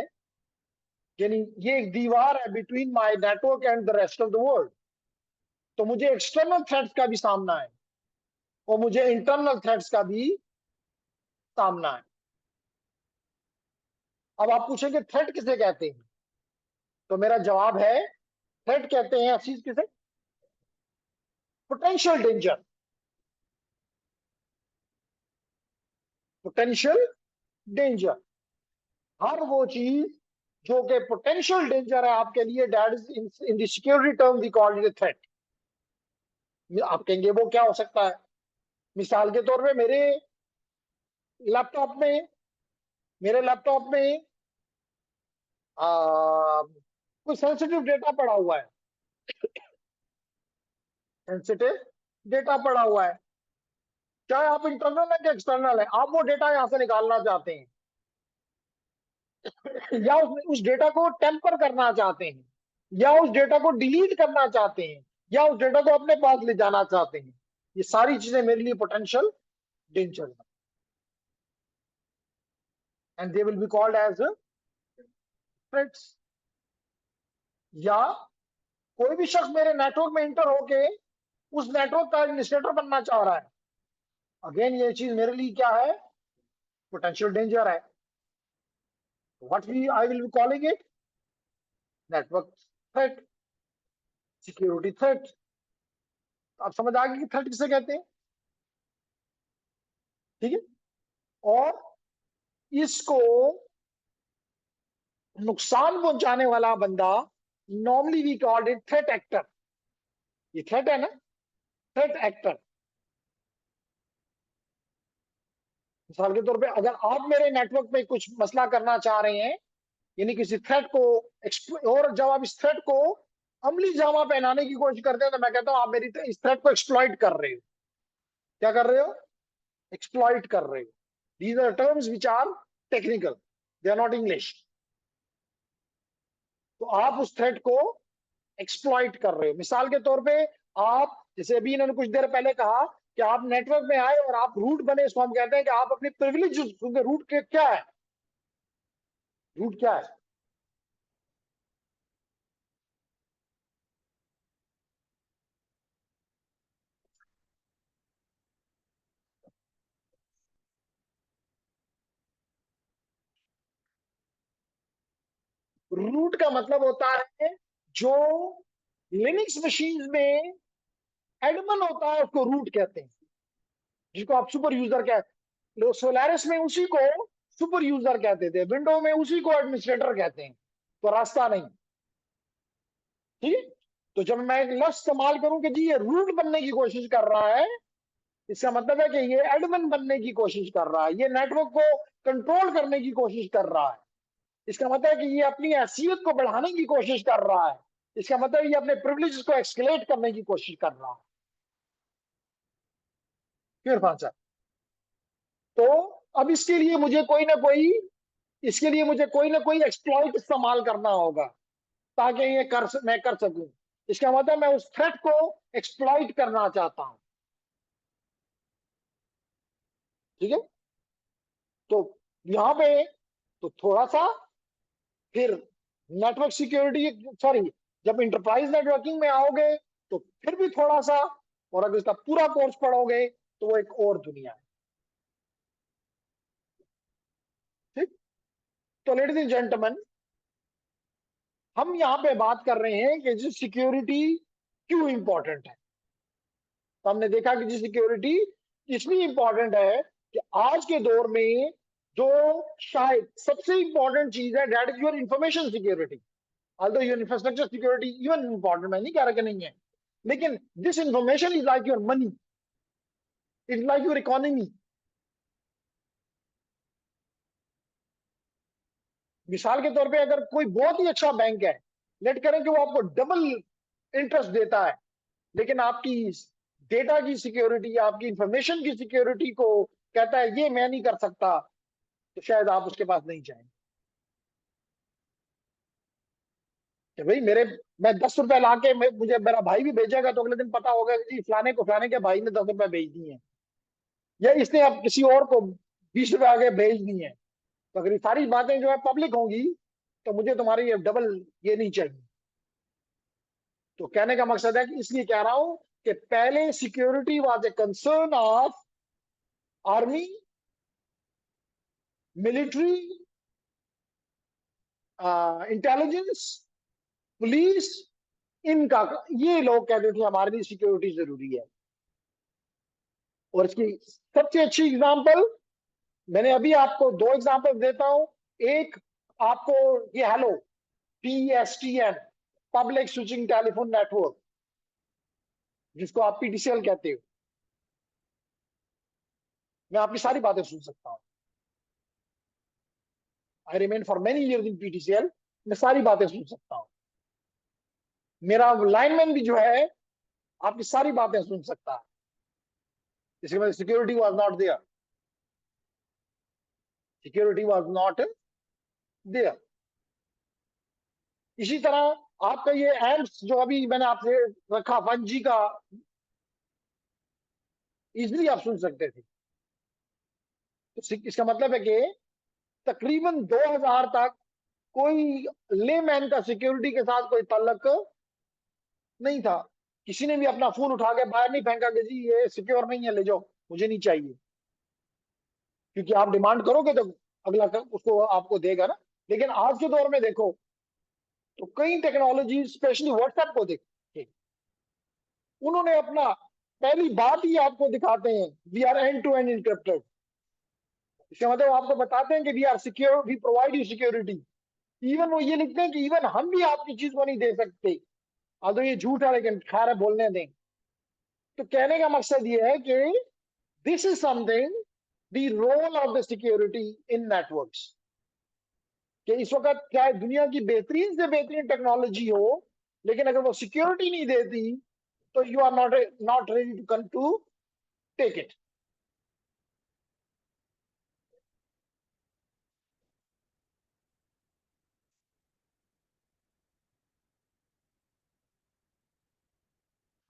यानी ये एक दीवार है between my network and the rest of the world, तो मुझे एक्सटर्नल थ्रेट्स का भी सामना है और मुझे इंटरनल थ्रेट्स का भी सामना है। अब आप पूछेंगे थ्रेट किसे कहते हैं, तो मेरा जवाब है थ्रेट कहते हैं इस चीज किसे? Potential danger. पोटेंशियल डेंजर, हर वो चीज जो कि पोटेंशियल डेंजर है आपके लिए, that is in the security term we call it threat. आप कहेंगे वो क्या हो सकता है? मिसाल के तौर पे लैपटॉप में मेरे लैपटॉप में कोई सेंसिटिव डेटा पड़ा हुआ है, सेंसिटिव डेटा पड़ा हुआ है, चाहे आप इंटरनल है कि एक्सटर्नल है, आप वो डेटा यहां से निकालना चाहते हैं या उस डेटा को टेम्पर करना चाहते हैं, या उस डेटा को डिलीट करना चाहते हैं, या उस डेटा को अपने पास ले जाना चाहते हैं। ये सारी चीजें मेरे लिए पोटेंशियल डेंजर है, and they will be called as threats. या कोई भी शख्स मेरे नेटवर्क में इंटर होके उस नेटवर्क का एडमिनिस्ट्रेटर बनना चाह रहा है, अगेन ये चीज मेरे लिए क्या है? पोटेंशियल डेंजर है। What I will be calling it? Network threat, security threat. आप समझ आ गए कि थ्रेट किसे कहते हैं? ठीक है। और इसको नुकसान पहुंचाने वाला बंदा, normally we called it threat actor. ये थ्रेट है ना, थ्रेट एक्टर। मिसाल के तौर पे अगर आप मेरे नेटवर्क में कुछ मसला करना चाह रहे हैं, यानी किसी थ्रेट को और जब आप इस थ्रेट को अमली जामा पहनाने की कोशिश करते हैं, तो मैं कहता हूं आप मेरी इस थ्रेट को एक्सप्लॉइट कर रहे हो। क्या कर रहे हो? एक्सप्लॉइट कर रहे हो। These are terms which are technical, they are not English. तो आप उस थ्रेट को एक्सप्लॉइट कर रहे हो। मिसाल के तौर पे आप, जैसे अभी इन्होंने कुछ देर पहले कहा कि आप नेटवर्क में आए और आप रूट बने, इसको हम कहते हैं कि आप अपनी प्रिविलेज, क्योंकि रूट के क्या है, रूट क्या है? रूट का मतलब होता है जो लिनक्स मशीन में एडमिन होता है उसको रूट कहते हैं, जिसको आप सुपर यूजर कहते हैं। सोलारिस में उसी को सुपर यूजर कहते थे, विंडो में उसी को एडमिनिस्ट्रेटर कहते हैं। तो रास्ता नहीं, ठीक है। तो जब मैं एक लफ्ज इस्तेमाल करूं कि जी ये रूट बनने की कोशिश कर रहा है, इसका मतलब है कि ये एडमिन बनने की कोशिश कर रहा है, ये नेटवर्क को कंट्रोल करने की कोशिश कर रहा है। इसका मतलब है कि ये अपनी हैसियत को बढ़ाने की कोशिश कर रहा है। इसका मतलब ये अपने प्रिविलेज को एक्सकेलेट करने की कोशिश कर रहा है। क्यों इरफान साहब? तो अब इसके लिए मुझे कोई ना कोई एक्सप्लॉइट इस्तेमाल करना होगा ताकि मैं कर सकूं। इसका मतलब मैं उस थ्रेट को एक्सप्लॉइट करना चाहता हूं, ठीक है। तो यहां पे तो थोड़ा सा फिर नेटवर्क सिक्योरिटी, सॉरी, जब इंटरप्राइज नेटवर्किंग में आओगे तो फिर भी थोड़ा सा, और अगर इसका पूरा कोर्स पढ़ोगे तो वो एक और दुनिया है, ठीक। तो लेडीज एंड जेंटलमैन, हम यहाँ पे बात कर रहे हैं कि जी सिक्योरिटी क्यों इंपॉर्टेंट है। तो हमने देखा कि जी सिक्योरिटी इसलिए इंपॉर्टेंट है कि आज के दौर में जो शायद सबसे इंपॉर्टेंट चीज है, that is your information security. although your infrastructure security even important, मैं नहीं कह रहा कि नहीं है, लेकिन this information is like your money, it's like your economy। मिसाल के तौर पे अगर कोई बहुत ही अच्छा बैंक है, लेट करें कि वो आपको डबल इंटरेस्ट देता है, लेकिन आपकी डेटा की सिक्योरिटी, आपकी इंफॉर्मेशन की सिक्योरिटी को कहता है ये मैं नहीं कर सकता, तो शायद आप उसके पास नहीं जाएं कि भाई मैं 10 रुपए लाके मुझे मेरा भाई भी भेजेगा तो अगले दिन पता होगा कि जी फलाने को, फलाने के भाई ने 10 रुपए भेज दिए हैं, या इसने अब किसी और को 20 रुपए आगे भेज दिए हैं। तो अगर ये सारी बातें जो है पब्लिक होंगी तो मुझे तुम्हारी ये डबल ये नहीं चाहिए। तो कहने का मकसद है कि इसलिए कह रहा हूं कि पहले security was a concern of army, military, intelligence, police, इनका, ये लोग कहते थे हमारे लिए सिक्योरिटी जरूरी है। और इसकी सबसे अच्छी एग्जांपल मैंने अभी आपको दो एग्जांपल देता हूं। एक आपको ये hello PSTN, public switching telephone network, जिसको आप PTCL कहते हो, मैं आपकी सारी बातें सुन सकता हूँ। I remain for many years in PTCL, मैं सारी बातें सुन सकता हूँ। मेरा लाइनमैन भी जो है आपकी सारी बातें सुन सकता है। इसके बाद security was not there, security was not there. इसी तरह आपका ये एम्स जो अभी मैंने आपसे रखा 1G का, इजिली आप सुन सकते थे। तो इसका मतलब है कि तकरीबन 2000 तक कोई लेमैन का सिक्योरिटी के साथ कोई ताल्लुक नहीं था। किसी ने भी अपना फोन उठा के बाहर नहीं फेंका कि जी ये सिक्योर नहीं है, ले जाओ, मुझे नहीं चाहिए। क्योंकि आप डिमांड करोगे तो अगला उसको आपको देगा ना। लेकिन आज के दौर में देखो तो कई टेक्नोलॉजी, स्पेशली व्हाट्सएप को देखिए, उन्होंने अपना पहली बात ही आपको दिखाते हैं we are end to end encrypted. इसका मतलब आपको बताते हैं कि we are secure, we provide you security. Even वो ये लिखते हैं कि इवन हम भी आपकी चीज को नहीं दे सकते। तो ये झूठ है लेकिन खैर है, बोलने दें। तो कहने का मकसद ये है कि this is something, the role of the security in networks, कि इस वक्त चाहे दुनिया की बेहतरीन से बेहतरीन टेक्नोलॉजी हो, लेकिन अगर वो सिक्योरिटी नहीं देती तो you are not ready to come to take it.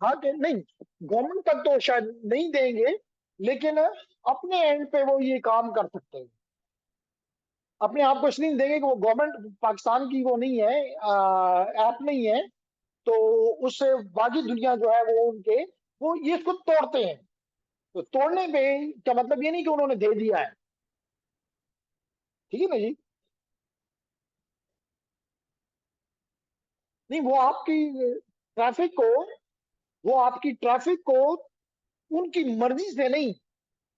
हाँ कि नहीं, गवर्नमेंट तक तो शायद नहीं देंगे, लेकिन अपने एंड पे वो ये काम कर सकते हैं। अपने आप को इसलिए नहीं देंगे कि वो गवर्नमेंट पाकिस्तान की वो नहीं है, ऐप नहीं है, तो उससे बाकी दुनिया जो है वो उनके, वो ये इसको तोड़ते हैं। तो तोड़ने पे क्या मतलब ये नहीं कि उन्होंने दे दिया है, ठीक है ना जी। नहीं, ट्रैफिक को वो आपकी ट्रैफिक को उनकी मर्जी से नहीं,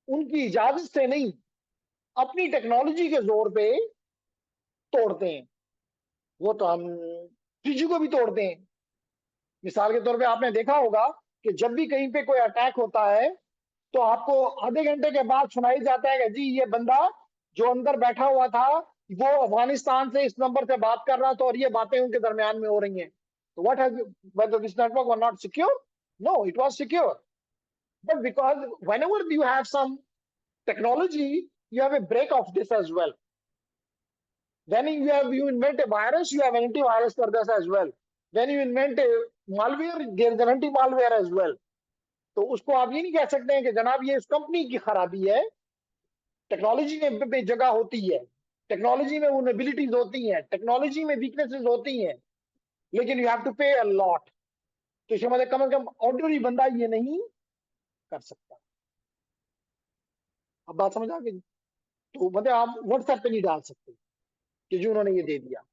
उनकी इजाजत से नहीं, अपनी टेक्नोलॉजी के जोर पे तोड़ते हैं। वो तो हम 3G को भी तोड़ते हैं। मिसाल के तौर पे आपने देखा होगा कि जब भी कहीं पे कोई अटैक होता है, तो आपको आधे घंटे के बाद सुनाई जाता है कि जी ये बंदा जो अंदर बैठा हुआ था वो अफगानिस्तान से इस नंबर से बात कर रहा था और ये बातें उनके दरमियान में हो रही हैं। तो what has, whether this network was not secure? No, it was secure. But because whenever you have some technology, you have a break of this as well. When you invent a virus, you have antivirus for this as well. When you invent a malware, there is an anti-malware as well. तो उसको आप ये नहीं कह सकते हैं कि जनाब ये इस कंपनी की खराबी है। टेक्नोलॉजी में जगह होती है, टेक्नोलॉजी में वल्नरेबिलिटीज होती हैं, टेक्नोलॉजी में वीकनेसेस होती हैं, लेकिन यू हैव टू पे अ लॉट। तो इसमें मतलब कम से कम ऑर्डिनरी बंदा ये नहीं कर सकता। अब बात समझ आ गई? तो मतलब आप व्हाट्सएप पे नहीं डाल सकते कि जो उन्होंने ये दे दिया।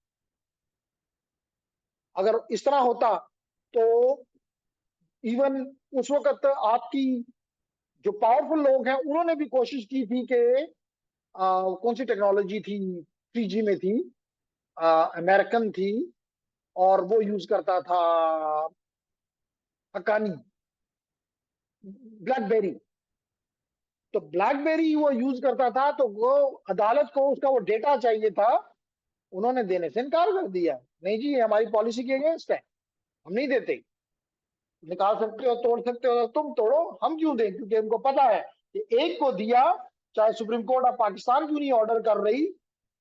अगर इस तरह होता तो इवन उस वक्त आपकी जो पावरफुल लोग हैं उन्होंने भी कोशिश की थी कि कौन सी टेक्नोलॉजी थी, 3G में थी, अमेरिकन थी, और वो यूज करता था हकानी, ब्लैकबेरी। तो ब्लैकबेरी वो यूज करता था, तो वो अदालत को उसका वो डेटा चाहिए था, उन्होंने देने से इनकार कर दिया। नहीं जी, ये हमारी पॉलिसी के अगेंस्ट है, हम नहीं देते। निकाल सकते हो, तोड़ सकते हो, तो तुम तोड़ो, हम क्यों दें? क्योंकि हमको पता है कि एक को दिया, चाहे सुप्रीम कोर्ट ऑफ पाकिस्तान क्यों नहीं ऑर्डर कर रही,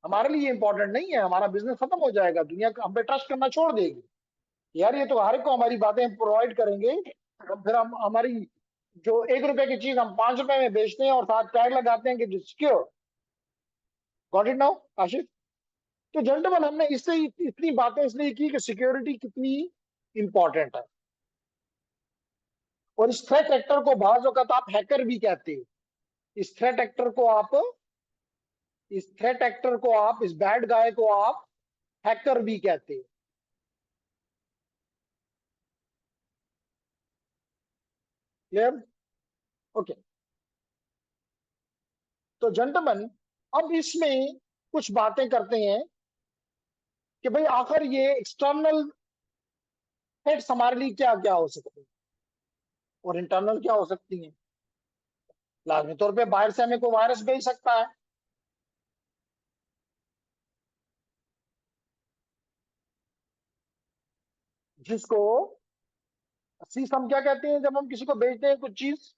हमारे लिए इंपॉर्टेंट नहीं है, हमारा बिजनेस खत्म हो जाएगा, दुनिया हम पे ट्रस्ट करना छोड़ देगी। यार ये तो हर एक को हमारी बातें प्रोवाइड करेंगे, तो फिर हम हमारी जो 1 रुपए की चीज हम 5 रुपए में बेचते हैं और साथ टैग लगाते हैं कि secure. Got it now Asif? तो जेंटलमैन, हमने इससे इतनी बातें इसलिए की कि सिक्योरिटी कितनी इंपॉर्टेंट है। और इस थ्रेट एक्टर को बाज वक्त आप हैकर भी कहते हो। इस थ्रेट एक्टर को आप इस बैड गाय को आप हैकर भी कहते हो। क्लियर? ओके। तो जेंटलमैन, अब इसमें कुछ बातें करते हैं कि भाई आखिर ये एक्सटर्नल थ्रेट्स हमारे लिए क्या क्या हो सकते हैं और इंटरनल क्या हो सकती हैं। लाजमी तौर पे बाहर से हमें कोई वायरस भेज सकता है, जिसको असीस हम क्या कहते हैं जब हम किसी को भेजते हैं कुछ चीज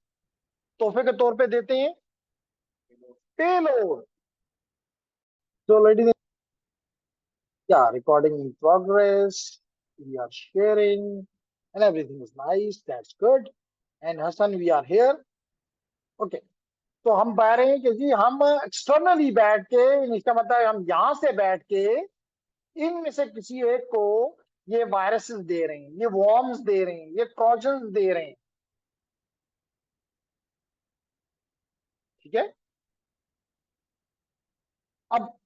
तोहफे के तौर पे देते हैं? पेलोड। तो ladies, yeah, recording in progress, we are sharing, and everything is nice, that's good. And Hassan, we are here. Okay. तो हम कह रहे हैं कि जी हम एक्सटर्नली बैठ के, इसका मतलब हम यहां से बैठ के इनमें से किसी एक को ये वायरसेस दे रहे हैं, ये वॉर्म्स दे रहे हैं, ये ट्रोजन्स दे रहे हैं। ठीक है? अब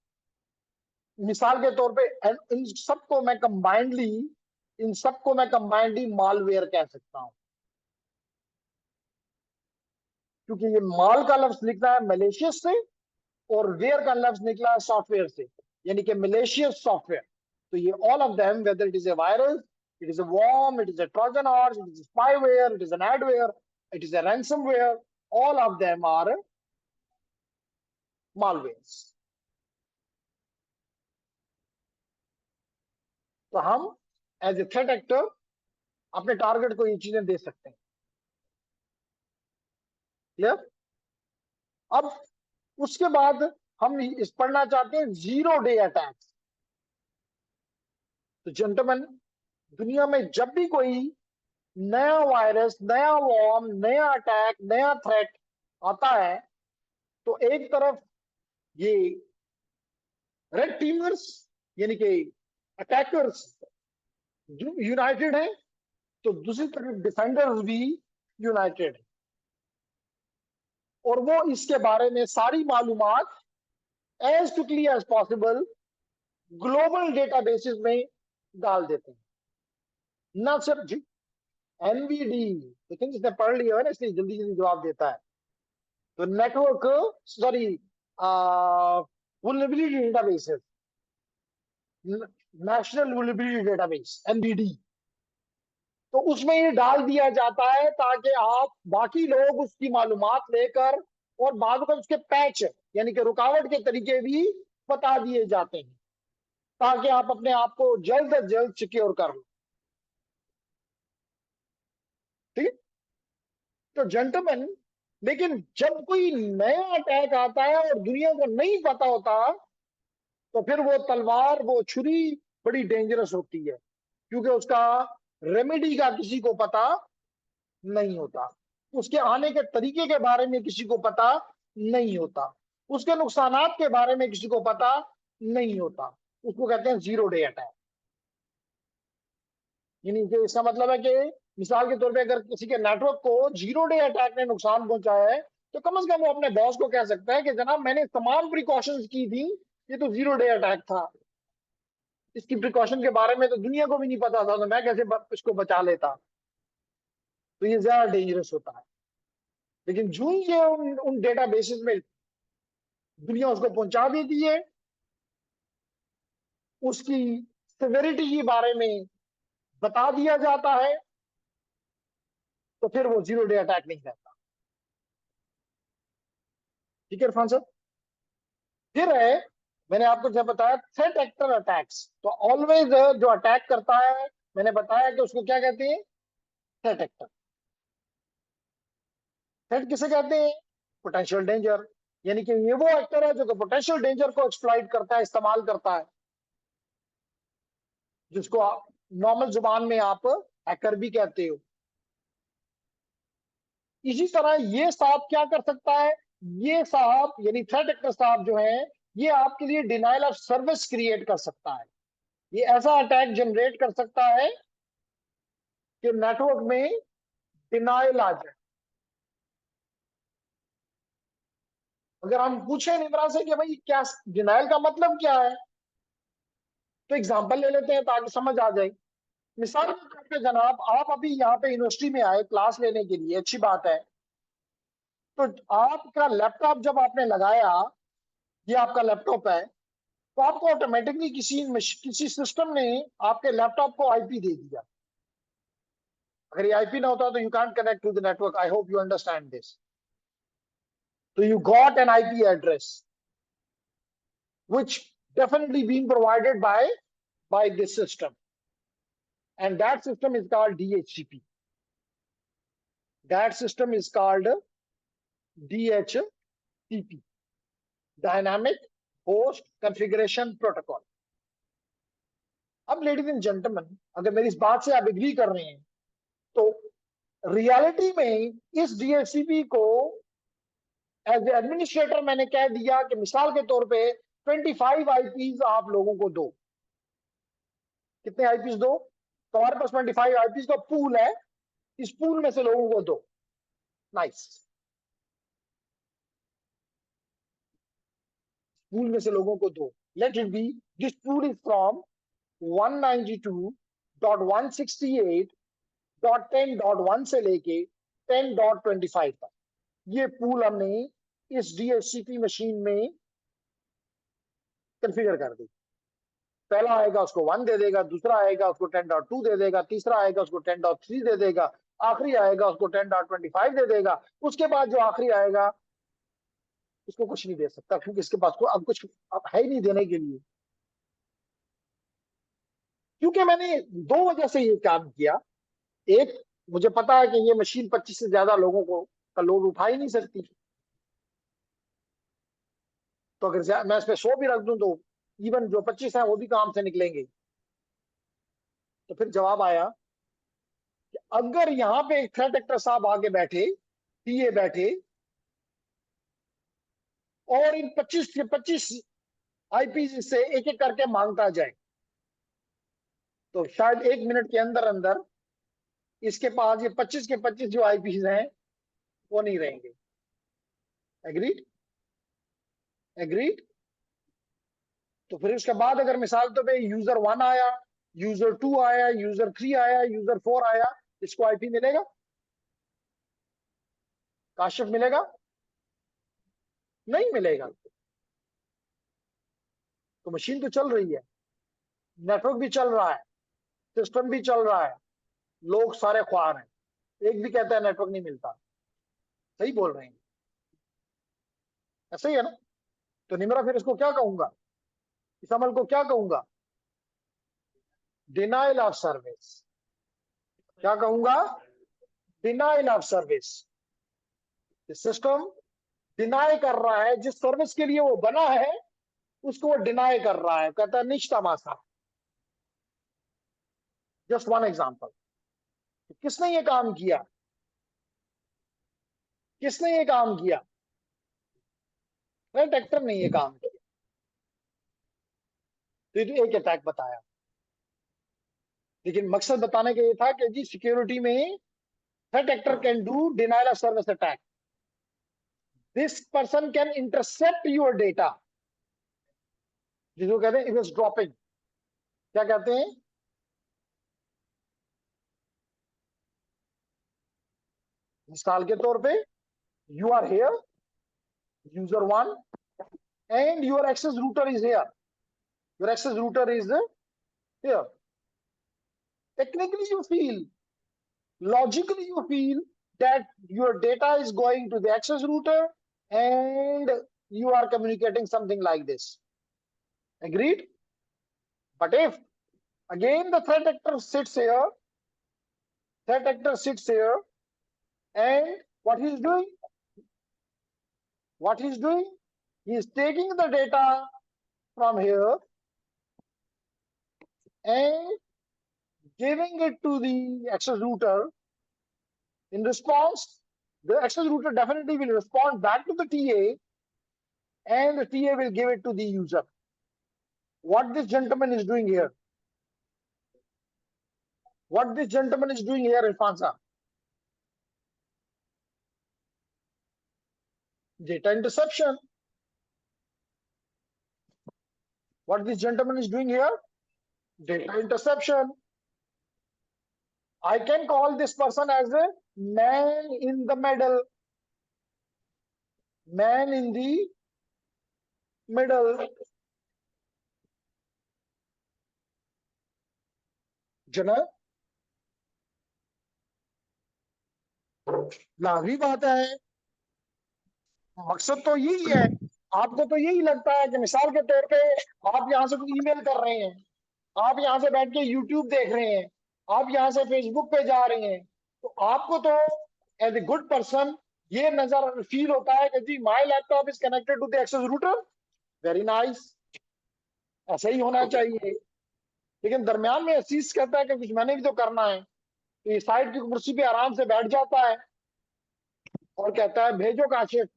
मिसाल के तौर पे इन सबको मैं कंबाइंडली मालवेयर कह सकता हूं, क्योंकि ये माल का लफ्ज लिखना है मलेशियस से और वेयर का लफ्ज निकला है सॉफ्टवेयर से, यानी कि मलेशियस सॉफ्टवेयर। तो ये all of them, whether it is a virus, it is a worm, it is a trojan horse, it is spyware, it is an adware, it is a ransomware, all of them are malwares. तो हम as a threat actor अपने target को ये चीजें दे सकते हैं। Clear? अब उसके बाद हम इस पढ़ना चाहते हैं जीरो डे अटैक्स। तो जेंटलमैन, दुनिया में जब भी कोई नया वायरस, नया वॉर्म, नया अटैक, नया थ्रेट आता है, तो एक तरफ ये रेड टीमर्स यानी कि अटैकर्स यूनाइटेड है, तो दूसरी तरफ डिफेंडर्स भी यूनाइटेड है, और वो इसके बारे में सारी मालूमात as quickly as possible global databases में डाल देते हैं। ना सिर्फ एनवीडी, लेकिन जिसने पढ़ लिया है ना इसलिए जल्दी जल्दी जवाब देता है। तो network, sorry, vulnerability databases, national vulnerability database NVD, तो उसमें ये डाल दिया जाता है ताकि आप बाकी लोग उसकी मालूमात लेकर, और बाद में उसके पैच यानी कि रुकावट के तरीके भी बता दिए जाते हैं, ताकि आप अपने आप को जल्द से जल्द सिक्योर कर लो। ठीक है, तो जेंटलमैन, लेकिन जब कोई नया अटैक आता है और दुनिया को नहीं पता होता, तो फिर वो तलवार, वो छुरी बड़ी डेंजरस होती है, क्योंकि उसका रेमेडी का किसी को पता नहीं होता, उसके आने के तरीके के बारे में किसी को पता नहीं होता, उसके नुकसानात के बारे में किसी को पता नहीं होता। उसको कहते हैं जीरो डे अटैक। यानी कि इसका मतलब है कि मिसाल के तौर पे अगर किसी के नेटवर्क को जीरो डे अटैक ने नुकसान पहुंचाया है, तो कम से कम वो अपने बॉस को कह सकता है कि जनाब मैंने तमाम प्रिकॉशंस की थी, ये तो जीरो डे अटैक था, इसकी प्रिकॉशन के बारे में तो दुनिया को भी नहीं पता था, तो मैं कैसे इसको बचा लेता। तो ये ज्यादा डेंजरस होता है। लेकिन जो ही ये उन डेटा बेसिस में दुनिया उसको पहुंचा देती है, उसकी सिवियरिटी के बारे में बता दिया जाता है, तो फिर वो जीरो डे अटैक नहीं रहता। ठीक है इरफान साहब। फिर है, मैंने आपको जब बताया थ्रेट एक्टर अटैक्स, तो ऑलवेज जो अटैक करता है, मैंने बताया कि उसको क्या कहते हैं, थ्रेट एक्टर। थ्रेट किसे कहते हैं, पोटेंशियल डेंजर, यानी कि ये वो एक्टर है जो पोटेंशियल डेंजर को एक्सप्लॉइट करता है, इस्तेमाल करता है, जिसको आप नॉर्मल जुबान में आप हैकर भी कहते हो। इसी तरह ये साहब क्या कर सकता है, ये साहब यानी थ्रेट एक्टर साहब जो है, ये आपके लिए डिनाइल ऑफ सर्विस क्रिएट कर सकता है। ये ऐसा अटैक जनरेट कर सकता है कि नेटवर्क में डिनाइल आ जाए। अगर हम पूछे निमरा से कि भाई क्या डिनाइल का मतलब क्या है, तो एग्जांपल ले लेते हैं ताकि समझ आ जाए। मिसाल के तौर पे जनाब, आप अभी यहाँ पे यूनिवर्सिटी में आए क्लास लेने के लिए, अच्छी बात है, तो आपका लैपटॉप जब आपने लगाया, ये आपका लैपटॉप है, तो आपको ऑटोमेटिकली किसी सिस्टम ने आपके लैपटॉप को आईपी दे दिया। अगर ये आईपी ना होता तो you can't connect to the network. I hope you understand this. तो you got an IP address which definitely being provided by this system, and that system is called DHCP. That system is called DHCP, Dynamic Host Configuration Protocol. अब ladies and gentleman, अगर मेरी इस बात से आप agree कर रहे हैं, तो रियलिटी में इस DHCP को एज एडमिनिस्ट्रेटर मैंने कह दिया कि मिसाल के तौर पे 25 आईपीज आप लोगों को दो। कितने आईपीज दो, तो हमारे पास 25 आईपीज का पूल है, इस पूल में से लोगों को दो। नाइस, पूल में से लोगों को दो। Late it B this pool is from 192.168.10.1 से लेके 10.25 तक। ये पूल हमने इस DHCP मशीन में कॉन्फ़िगर कर दी। पहला आएगा उसको 1 दे देगा, दूसरा आएगा उसको 10.2 दे देगा, तीसरा आएगा उसको 10.3 दे देगा, आखिरी आएगा उसको 10.25 दे देगा। उसके बाद जो आखिरी आएगा उसको कुछ नहीं दे सकता, क्योंकि इसके पास को अब कुछ अब है ही नहीं देने के लिए। क्योंकि मैंने दो वजह से ये काम किया। एक, मुझे पता है कि ये मशीन 25 से ज्यादा लोगों को का लोड उठा ही नहीं सकती, तो अगर मैं इस पे 100 भी रख दूं तो इवन जो 25 है वो भी काम से निकलेंगे। तो फिर जवाब आया कि अगर यहां पे एक थ्रेट एक्टर साहब आगे बैठे, टीए बैठे, और इन 25 के 25 आईपी से एक एक करके मांगता जाए, तो शायद 1 मिनट के अंदर अंदर इसके पास ये 25 के 25 जो आईपी हैं वो नहीं रहेंगे। एग्रीड? एग्रीड? तो फिर उसके बाद अगर मिसाल तो पे यूजर 1 आया, यूजर 2 आया, यूजर 3 आया, यूजर 4 आया, इसको आईपी मिलेगा? काशिफ मिलेगा? नहीं मिलेगा। तो मशीन तो चल रही है, नेटवर्क भी चल रहा है, सिस्टम भी चल रहा है, लोग सारे ख्वार हैं, एक भी कहता है नेटवर्क नहीं मिलता। सही बोल रहे हैं, ऐसा ही है ना? तो निमरा फिर इसको क्या कहूंगा, इस अमल को क्या कहूंगा? Denial of service. क्या कहूंगा? Denial of service. System deny कर रहा है, जिस सर्विस के लिए वो बना है उसको वो डिनाई कर रहा है, कहता है निश्ता मासा। Just one example. किसने ये काम किया? किसने ये काम किया? थ्रेट एक्टर ने ये काम किया। तो ये तो एक अटैक बताया, लेकिन मकसद बताने का ये था कि जी सिक्योरिटी में threat actor can do denial of service attack. This person can intercept your data, जिसको कहते हैं इट वाज ड्रॉपिंग। क्या कहते हैं? मिसाल के तौर पे you are here, user 1, and your access router is here. Your access router is here. Technically, you feel, logically, you feel that your data is going to the access router and you are communicating something like this. Agreed? But if again the threat actor sits here, and what he's doing? What he's doing? He's taking the data from here and giving it to the access router. In response, the access router definitely will respond back to the TA, and the TA will give it to the user. What this gentleman is doing here? What this gentleman is doing here, Irfan sir? Data interception. What this gentleman is doing here? Data interception. I can call this person as a man in the middle. Man in the middle. जना लाजमी बात है, मकसद तो यही है। आपको तो यही लगता है कि मिसाल के तौर पे आप यहां से कोई ईमेल कर रहे हैं, आप यहां से बैठ के यूट्यूब देख रहे हैं, आप यहां से फेसबुक पे जा रहे हैं, तो आपको तो एज ए गुड पर्सन ये नजर फील होता है कि जी my laptop is connected to the access router, very nice, ऐसा ही होना चाहिए। लेकिन दरमियान में असीस कहता है कि कुछ मैंने भी तो करना है, तो ये साइड की कुर्सी पे आराम से बैठ जाता है और कहता है भेजो काशिफ,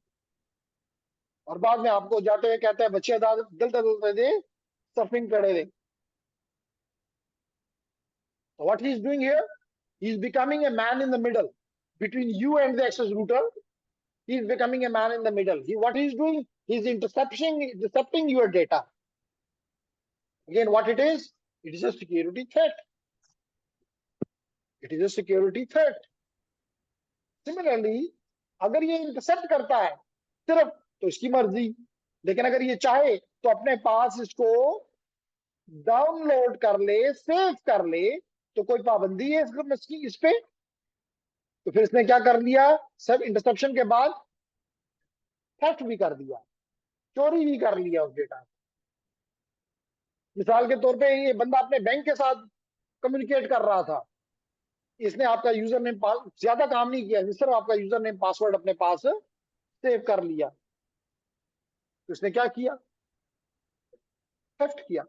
और बाद में आपको जाते हुए कहता है बच्चे दिल दे सर्फिंग करे दे। So what he is doing here? He is becoming a man in the middle between you and the access router. He is becoming a man in the middle. What he is doing? He is intercepting your data. Again, what it is? It is a security threat. It is a security threat. Similarly, अगर ये intercept करता है सिर्फ तो इसकी मर्जी, लेकिन अगर ये चाहे तो अपने पास इसको डाउनलोड कर ले, सेव कर ले, तो कोई पाबंदी है इस पे? तो फिर इसने क्या कर लिया? सब इंटरसेप्शन के बाद थेफ्ट भी कर दिया, चोरी भी कर लिया उस डेटा। मिसाल के तौर पे ये बंदा अपने बैंक के साथ कम्युनिकेट कर रहा था, इसने आपका यूजर नेम ज्यादा काम नहीं किया, सिर्फ आपका यूजर नेम पासवर्ड अपने पास सेव कर लिया, तो इसने क्या किया? थेफ्ट किया।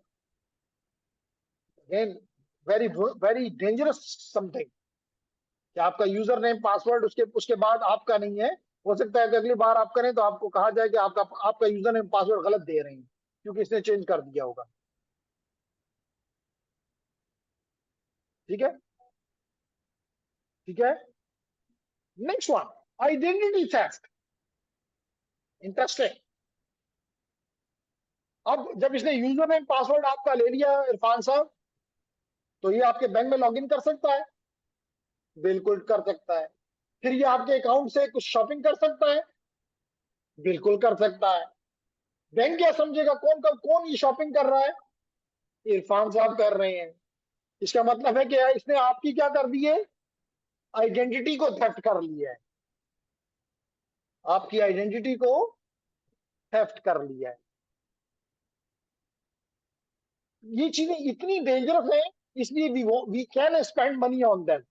Again very very dangerous something. कि आपका यूजर नेम पासवर्ड उसके उसके बाद आपका नहीं है। हो सकता है कि अगली बार आप करें तो आपको कहा जाए कि आपका आपका यूजर नेम पासवर्ड गलत दे रहे हैं क्योंकि इसने चेंज कर दिया होगा। ठीक है, ठीक है। Next one, identity theft. Interesting. अब जब इसने यूजर नेम पासवर्ड आपका ले लिया इरफान साहब, तो ये आपके बैंक में लॉगिन कर सकता है? बिल्कुल कर सकता है। फिर ये आपके अकाउंट से कुछ शॉपिंग कर सकता है? बिल्कुल कर सकता है। बैंक क्या समझेगा कौन का कौन ये शॉपिंग कर रहा है? इरफान साहब कर रहे हैं। इसका मतलब है कि इसने आपकी क्या कर दी है? आइडेंटिटी को थेफ्ट कर लिया है। आपकी आइडेंटिटी को थेफ्ट कर लिया है। ये चीजें इतनी डेंजरस है, इसलिए we can spend money on them.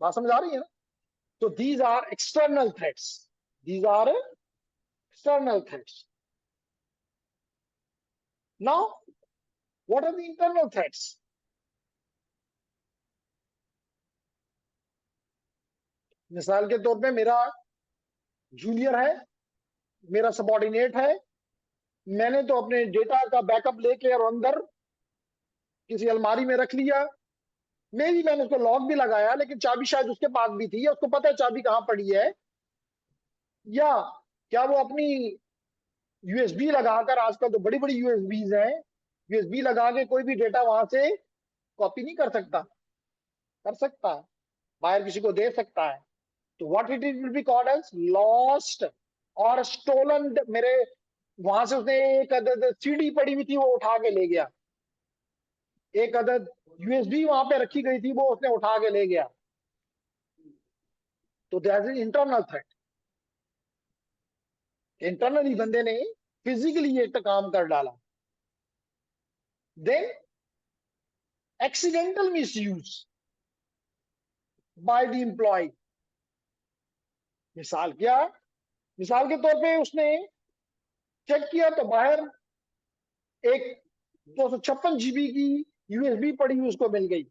बात समझ आ रही है ना? तो these are external threats. These are external threats. Now what are the internal threats? मिसाल के तौर पे मेरा जूनियर है, मेरा सबॉर्डिनेट है, मैंने तो अपने डेटा का बैकअप लेके और अंदर किसी अलमारी में रख लिया। मैंने उसको लॉक भी लगाया, लेकिन चाबी शायद उसके पास भी थी, या उसको पता है चाबी कहाँ पड़ी है। या क्या वो अपनी यूएसबी लगाकर, आजकल तो बड़ी बड़ी यूएसबीज हैं, यूएसबी लगा के कोई भी डेटा वहां से कॉपी नहीं कर सकता? कर सकता है, बाहर किसी को दे सकता है। तो what it is will be called as lost और स्टोलन। मेरे वहां से उसने एक अदद सीडी पड़ी हुई थी, वो उठा के ले गया। एक अदद यूएसबी वहां पे रखी गई थी, वो उसने उठा के ले गया। तो that is internal threat. Internally बंदे ने फिजिकली ये काम कर डाला। Then accidental misuse by the employee. मिसाल क्या? मिसाल के तौर पे उसने चेक किया तो बाहर एक 256 GB की यूएसबी पड़ी हुई उसको मिल गई।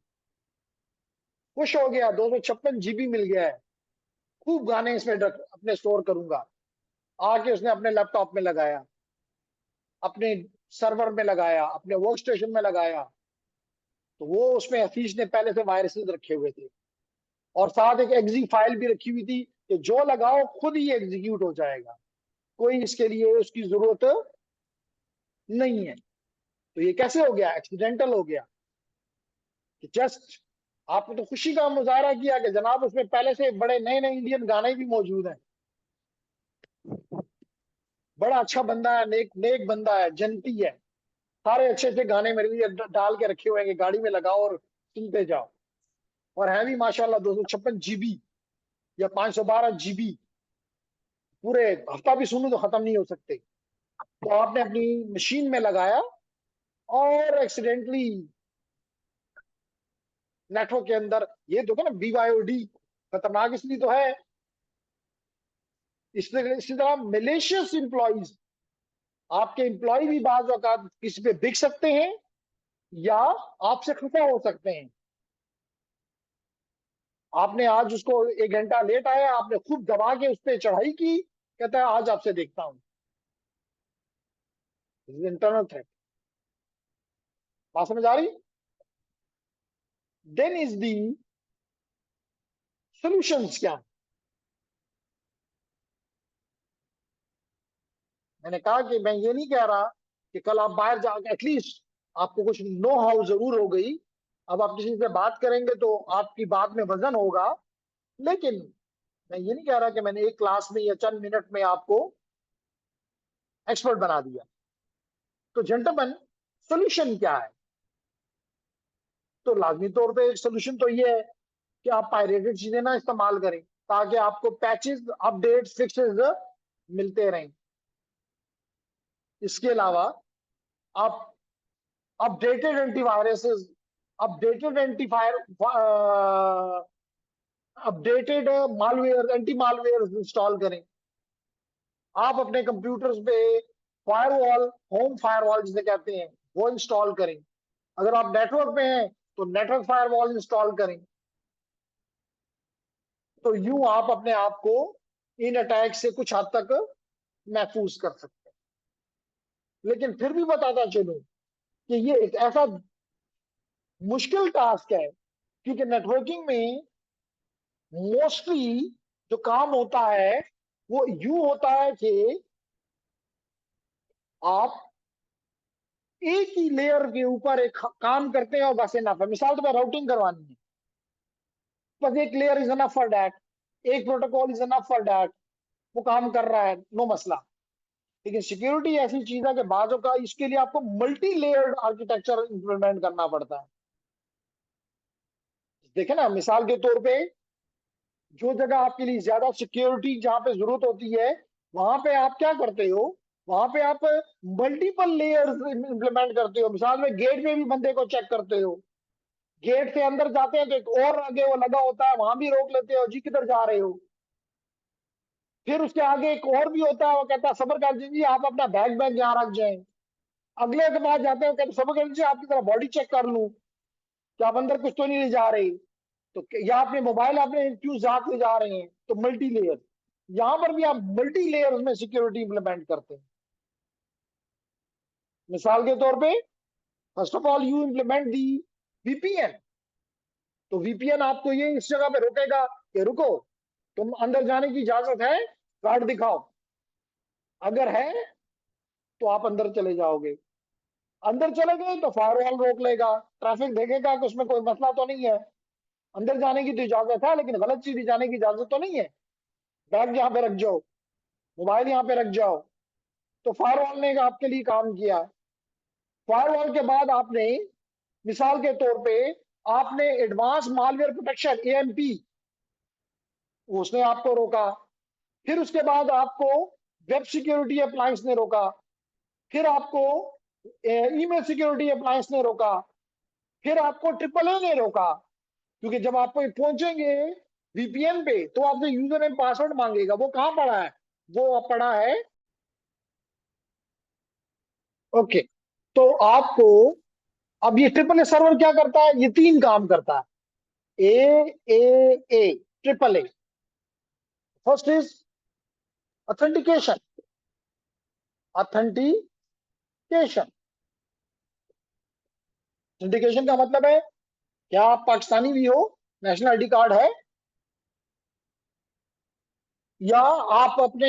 खुश हो गया, 256 GB मिल गया है, खूब गाने इसमें अपने स्टोर करूंगा। आके उसने अपने लैपटॉप में लगाया, अपने सर्वर में लगाया, अपने वर्क स्टेशन में लगाया। तो वो उसमें हफीज ने पहले से वायरसेस रखे हुए थे, और साथ एक एग्जी फाइल भी रखी हुई थी कि जो लगाओ खुद ही एग्जीक्यूट हो जाएगा, कोई इसके लिए उसकी जरूरत नहीं है। तो ये कैसे हो गया? एक्सीडेंटल हो गया। कि जस्ट आपने तो खुशी का मुजाहरा किया कि जनाब उसमें पहले से बड़े नए नए इंडियन गाने भी मौजूद हैं, बड़ा अच्छा बंदा है, नेक नेक बंदा है, जनती है, सारे अच्छे अच्छे गाने मेरे लिए डाल के रखे हुए हैं कि गाड़ी में लगाओ और सुनते जाओ। और है भी माशाल्लाह 256 GB या 512 GB, पूरे हफ्ता भी सुनूं तो खत्म नहीं हो सकते। तो आपने अपनी मशीन में लगाया और एक्सीडेंटली नेटवर्क के अंदर, ये देखो ना BYOD, खतरनाक इसलिए तो है। इसी तरह मिलेशियस इंप्लॉइज, आपके इंप्लॉय भी बाज औकात किसी पे बिक सकते हैं या आपसे खफा हो सकते हैं। आपने आज उसको 1 घंटा लेट आया, आपने खूब दबा के उस पर चढ़ाई की, कहता है आज आपसे देखता हूं। Internal threat. बात समझ आ रही? देन इज दी सॉल्यूशंस क्या? मैंने कहा कि मैं ये नहीं कह रहा कि कल आप बाहर जाकर एटलीस्ट आपको कुछ नो हाउ जरूर हो गई। अब आप किसी से बात करेंगे तो आपकी बात में वजन होगा, लेकिन मैं ये नहीं कह रहा कि मैंने एक क्लास में या चंद मिनट में आपको एक्सपर्ट बना दिया। तो जेंटलमैन, सोल्यूशन क्या है? तो लाजमी तौर पे एक सोल्यूशन तो ये है कि आप पायरेटेड चीजें ना इस्तेमाल करें, ताकि आपको पैचेस, अपडेट्स, फिक्सेस मिलते रहें। इसके अलावा आप updated antiviruses, updated anti fire, updated malware, anti malware install करें। आप अपने कंप्यूटर्स पे फायरवॉल, होम फायरवॉल जिसे कहते हैं, वो इंस्टॉल करें। अगर आप नेटवर्क पे हैं तो नेटवर्क फायरवॉल इंस्टॉल करें। तो यूं आप अपने आप को इन अटैक से कुछ हद तक महफूज कर सकते हैं। लेकिन फिर भी बताता चलूं कि ये एक ऐसा मुश्किल टास्क है, क्योंकि नेटवर्किंग में मोस्टली जो काम होता है वो यूं होता है कि आप एक ही लेयर के ऊपर एक काम करते हैं और बस इनफ है। मिसाल तो राउटिंग करवानी है, बस एक layer is enough for that, एक protocol is enough for that, वो काम कर रहा है, नो मसला। लेकिन सिक्योरिटी ऐसी चीज है कि बाजों का इसके लिए आपको मल्टी लेयर्ड आर्किटेक्चर इंप्लीमेंट करना पड़ता है। देखे ना, मिसाल के तौर पे जो जगह आपके लिए ज्यादा सिक्योरिटी जहां पे जरूरत होती है, वहां पे आप क्या करते हो, वहां पे आप मल्टीपल लेयर्स इंप्लीमेंट करते हो। मिसाल में गेट में भी बंदे को चेक करते हो, गेट से अंदर जाते हैं तो एक और आगे वो लगा होता है, वहां भी रोक लेते हो, जी किधर जा रहे हो। फिर उसके आगे एक और भी होता है, वो कहता है सबर कर दीजिए, आप अपना बैग बैग यहाँ रख जाए। अगले के पास जाते हैं, कहते सबर कर दीजिए, आपकी तरह बॉडी चेक कर लूं कि आप अंदर कुछ तो नहीं ले जा रहे। तो या अपने मोबाइल अपने फ्यूज हाथ ले जा रहे हैं, तो मल्टी लेयर, यहां पर भी आप मल्टी लेयर में सिक्योरिटी इंप्लीमेंट करते हैं। मिसाल के तौर पे first of all you implement the VPN. तो वीपीएन आपको ये इस जगह पे रोकेगा कि रुको, तुम अंदर जाने की इजाजत है, कार्ड दिखाओ। अगर है तो आप अंदर चले जाओगे, अंदर चले गए तो फायरवॉल रोक लेगा, ट्रैफिक देखेगा कि उसमें कोई मसला तो नहीं है, अंदर जाने की तो इजाजत है लेकिन गलत चीज जाने की इजाजत तो नहीं है। बैग यहाँ पे रख जाओ, मोबाइल यहाँ पे रख जाओ। तो फायरवॉल ने आपके लिए काम किया। फायरवॉल के बाद आपने, मिसाल के तौर पे, आपने एडवांस मालवेयर प्रोटेक्शन एएमपी, उसने आपको रोका। फिर उसके बाद आपको वेब सिक्योरिटी अप्लायंस ने रोका। फिर आपको ईमेल सिक्योरिटी अप्लायंस ने रोका। फिर आपको ट्रिपल ए ने रोका, क्योंकि जब आप पहुंचेंगे वीपीएन पे तो आपसे यूजर नेम पासवर्ड मांगेगा। वो कहां पड़ा है, वो पड़ा है, ओके। तो आपको, अब ये ट्रिपल ए सर्वर क्या करता है, ये तीन काम करता है, ए triple A. First is authentication, authentication. Authentication का मतलब है, क्या आप पाकिस्तानी भी हो, नेशनल आईडी कार्ड है, या आप अपने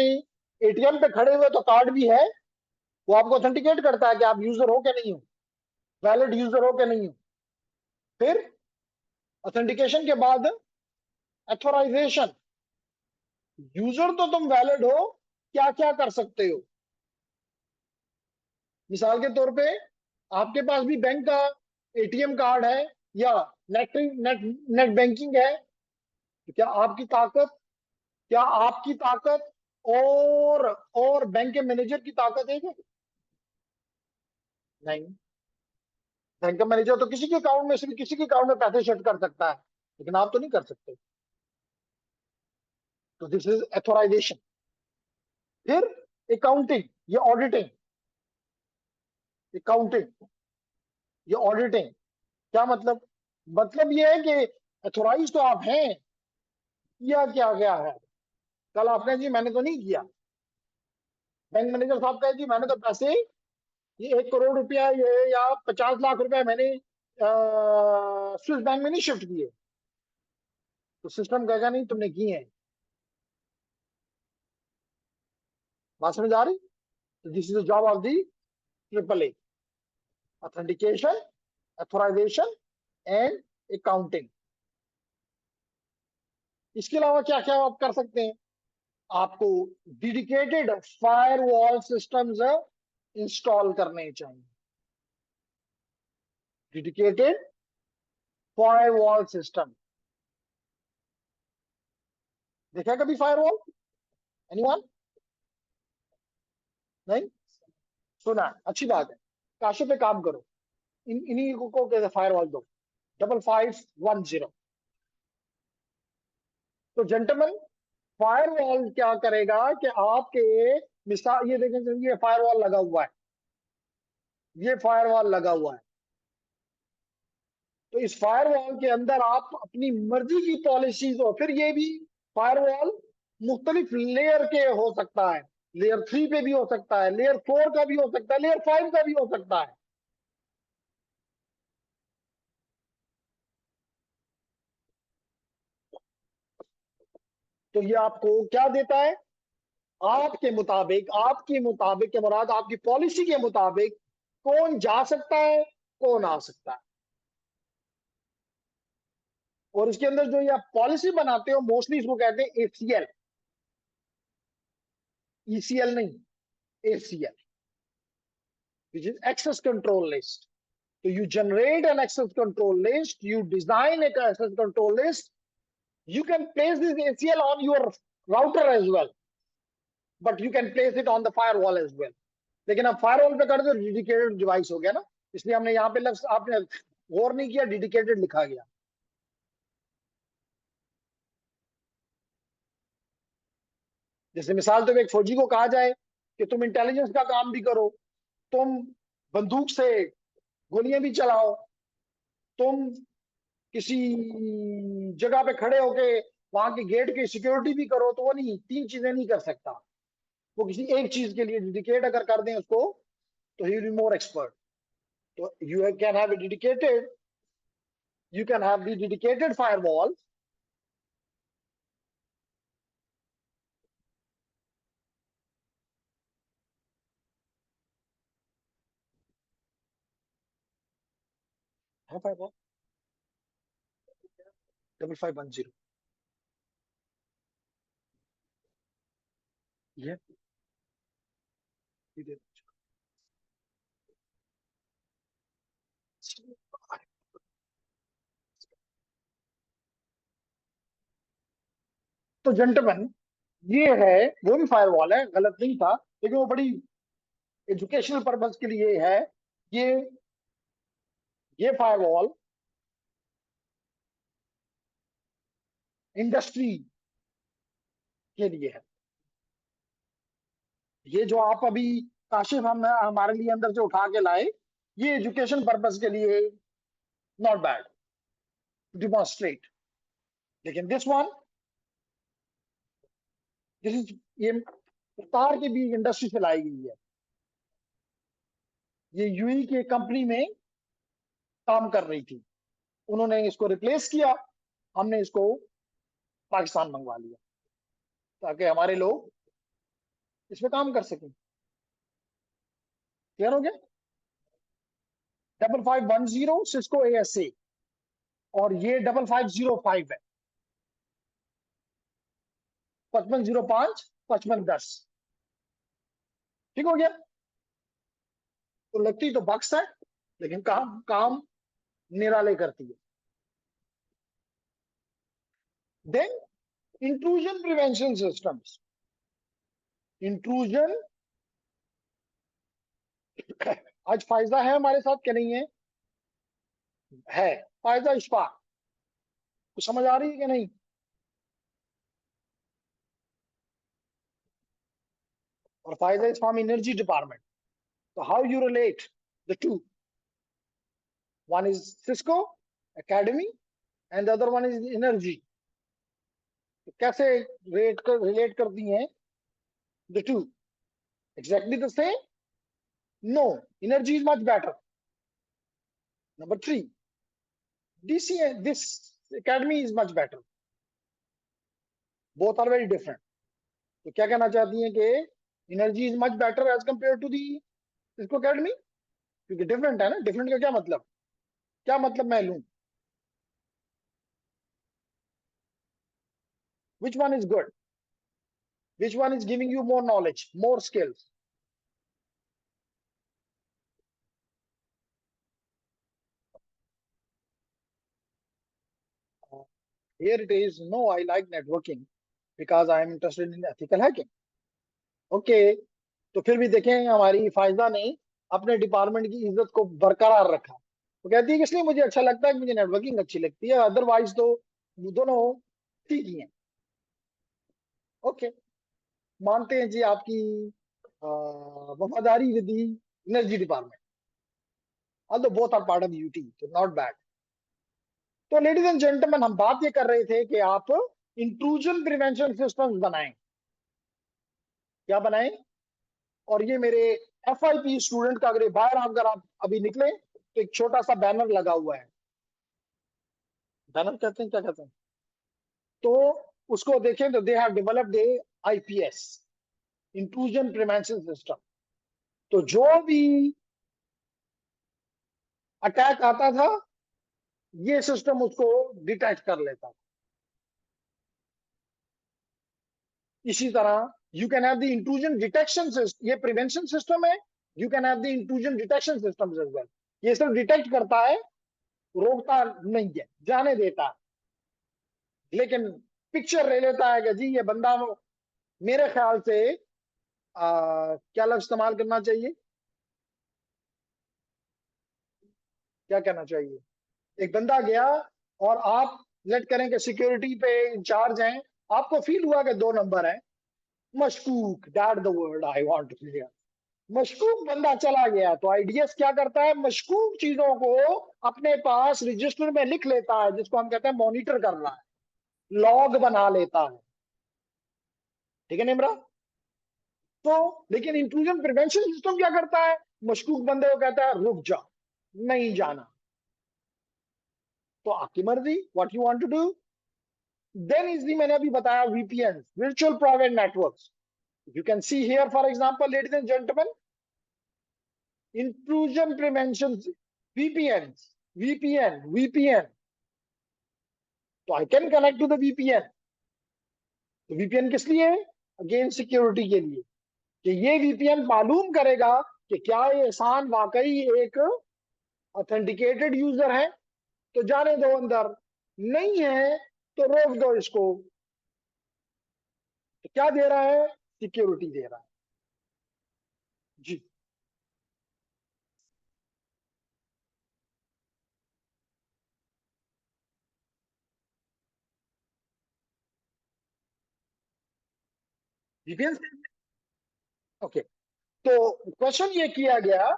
एटीएम पे खड़े हुए तो कार्ड भी है, वो आपको ऑथेंटिकेट करता है कि आप यूजर हो क्या नहीं हो, वैलिड यूजर हो क्या नहीं हो। फिर ऑथेंटिकेशन के बाद एथोराइजेशन, यूजर तो तुम वैलिड हो, क्या क्या कर सकते हो। मिसाल के तौर पे आपके पास भी बैंक का एटीएम कार्ड है या नेट नेट बैंकिंग है, तो क्या आपकी ताकत और बैंक के मैनेजर की ताकत है क्या? नहीं। बैंक का मैनेजर तो किसी के अकाउंट में, सिर्फ किसी के अकाउंट में पैसे शिफ्ट कर सकता है, लेकिन आप तो नहीं कर सकते। तो दिस इज एथोराइजेशन। फिर अकाउंटिंग, ये ऑडिटिंग, अकाउंटिंग, ये ऑडिटिंग। क्या मतलब, मतलब ये है कि एथोराइज तो आप हैं, किया क्या गया है। कल आपने जी मैंने तो नहीं किया, बैंक मैनेजर साहब कहे जी मैंने तो पैसे, ये 1 करोड़ रुपया ये या 50 लाख रुपया मैंने स्विस बैंक में नहीं शिफ्ट किए। तो सिस्टम कहेगा नहीं तुमने किए हैं। बात समझ आ रही? तो this is the job of the triple A, authentication, authorisation and accounting. इसके अलावा क्या क्या आप कर सकते हैं, आपको डेडिकेटेड फायरवॉल सिस्टम्स इंस्टॉल करने चाहिए। डेडिकेटेड फायरवॉल सिस्टम, देखा कभी फायरवॉल, एनीवन? नहीं सुना है? अच्छी बात है, काशी पे काम करो, इन्हीं को कहते फायरवॉल दो। 5510। तो जेंटलमैन, फायरवॉल क्या करेगा कि आपके, मिसाल ये देखें, ये फायरवॉल लगा हुआ है, ये फायरवॉल लगा हुआ है, तो इस फायरवॉल के अंदर आप अपनी मर्जी की पॉलिसीज हो। फिर ये भी फायरवॉल मुख्तलिफ लेयर के हो सकता है, लेयर 3 पे भी हो सकता है, लेयर 4 का भी हो सकता है, लेयर 5 का भी हो सकता है। तो ये आपको क्या देता है? आपके मुताबिक के मुराद आपकी पॉलिसी के मुताबिक कौन जा सकता है, कौन आ सकता है। और इसके अंदर जो ये आप पॉलिसी बनाते हो मोस्टली इसको कहते हैं एसीएल, ईसीएल नहीं, ACL, which is access control list. So you generate an access control list, you design an access control list, you can place this ACL on your router as well, but you can place it on the firewall as well. लेकिन अब firewall पे कर दो dedicated device हो गया ना, इसलिए हमने यहाँ पे लफ्ज आपने गौर नहीं किया, डेडिकेटेड लिखा गया। जैसे मिसाल तो एक फौजी को कहा जाए कि तुम इंटेलिजेंस का काम भी करो, तुम बंदूक से गोलियां भी चलाओ, तुम किसी जगह पे खड़े होके वहां के गेट की सिक्योरिटी भी करो, तो वो नहीं, तीन चीजें नहीं कर सकता। वो किसी एक चीज के लिए डेडिकेट अगर कर दें उसको, तो he will be more expert. तो you can have a dedicated, you can have the dedicated firewall. है firewall 5510 ये तो जेंटलमैन, ये है, वो भी फायरवॉल है, गलत नहीं था, लेकिन वो बड़ी एजुकेशनल पर्पज के लिए है। ये ये फायरवॉल इंडस्ट्री के लिए है। ये जो आप अभी काशिफ हम हमारे लिए अंदर से उठा के लाए, ये एजुकेशन पर्पज के लिए नॉट बैड, डिमॉन्स्ट्रेट। लेकिन दिस इज ये तार की भी इंडस्ट्री से लाई गई है। ये यूई की कंपनी में काम कर रही थी, उन्होंने इसको रिप्लेस किया, हमने इसको पाकिस्तान मंगवा लिया ताकि हमारे लोग इसमें काम कर सकें। क्लियर हो गया? 5510 सिस्को ASA, और ये 5505 है, 5505 5510। ठीक हो गया? तो लगती तो बक्स है, लेकिन काम काम निराले करती है। Then intrusion prevention systems. Intrusion, आज फायदा है हमारे साथ क्या नहीं है? है फायदा इशफाक, कुछ समझ आ रही है कि नहीं? और Faida is from energy department. तो how you relate the two? One is Cisco academy and the other one is energy. तो कैसे रिलेट करती हैं the two? Exactly the same? No, energy is much better. Number 3, DCA, this academy is much better. Both are very different. तो क्या कहना चाहती हैं कि energy is much better as compare to the इसको अकेडमी? क्योंकि डिफरेंट है ना। डिफरेंट का क्या मतलब, क्या मतलब मैं लूं? Which one is good? Which one is giving you more knowledge, more skills? Here it is, no, I like networking because I am interested in ethical hacking. Okay, तो फिर भी देखें हमारी फायदा ने अपने डिपार्टमेंट की इज्जत को बरकरार रखा। तो कहती है कि इसलिए मुझे अच्छा लगता है कि मुझे नेटवर्किंग अच्छी लगती है, अदरवाइज तो दोनों ठीक ही हैं। ओके, मानते हैं जी आपकी वफादारी with the energy department, although both are part of UT, so not bad. तो लेडीज एंड जेंटलमैन, हम बात ये कर रहे थे कि आप इंट्रूजन प्रिवेंशन सिस्टम्स बनाएं। क्या बनाएं? और ये मेरे FIP स्टूडेंट का, अगर बाहर अगर आप अभी निकले तो एक छोटा सा बैनर लगा हुआ है। बैनर कहते हैं, क्या कहते हैं? तो उसको देखें तो they have developed A IPS, intrusion prevention system. तो जो भी अटैक आता था, ये सिस्टम उसको डिटेक्ट कर लेता था। इसी तरह you can have the intrusion detection system, ये प्रिवेंशन सिस्टम है। You can have the intrusion detection system as well. ये सिर्फ डिटेक्ट करता है, रोकता नहीं है, जाने देता है। लेकिन पिक्चर ले लेता है कि जी ये बंदा, मेरे ख्याल से क्या लफ्ज इस्तेमाल करना चाहिए, क्या कहना चाहिए, एक बंदा गया और आप लेट करें कि सिक्योरिटी पे इंचार्ज हैं, आपको फील हुआ कि 2 नंबर है, मशकूक, that the word I want to clear. मशकूक बंदा चला गया तो IDS क्या करता है, मशकूक चीजों को अपने पास रजिस्टर में लिख लेता है, जिसको हम कहते हैं मॉनिटर कर रहा है, लॉग बना लेता है। ठीक है निमरा? तो लेकिन इंट्रूजन प्रिवेंशन सिस्टम क्या करता है, मशकूक बंदे को कहता है रुक जा, नहीं जाना, तो आपकी मर्जी, what you want to do. Then is the, मैंने अभी बताया, VPN, virtual private networks. You can see here for example ladies and gentleman, intrusion prevention, VPN, तो I can connect to the VPN। तो VPN किस लिए है? Again security के लिए, कि ये VPN मालूम करेगा कि क्या ये इंसान वाकई एक ऑथेंटिकेटेड यूजर है, तो जाने दो अंदर, नहीं है तो रोक दो इसको। तो क्या दे रहा है? सिक्योरिटी दे रहा है जी। VPN, okay. तो क्वेश्चन ये किया गया,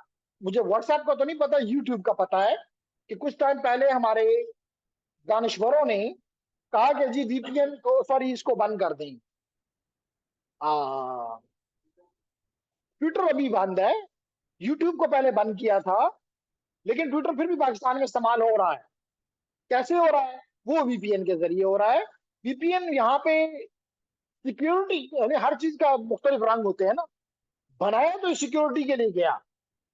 मुझे व्हाट्सएप का तो नहीं पता, यूट्यूब का पता है कि कुछ टाइम पहले हमारे दानश्वरों ने कहा कि जी VPN को, सॉरी, इसको बंद कर दें। ट्विटर अभी बंद है, यूट्यूब को पहले बंद किया था, लेकिन ट्विटर फिर भी पाकिस्तान में इस्तेमाल हो रहा है। कैसे हो रहा है? वो VPN के जरिए हो रहा है। VPN यहाँ पे सिक्योरिटी, यानी हर चीज का मुख्तलिफ रंग होते हैं ना, बनाया तो सिक्योरिटी के लिए गया,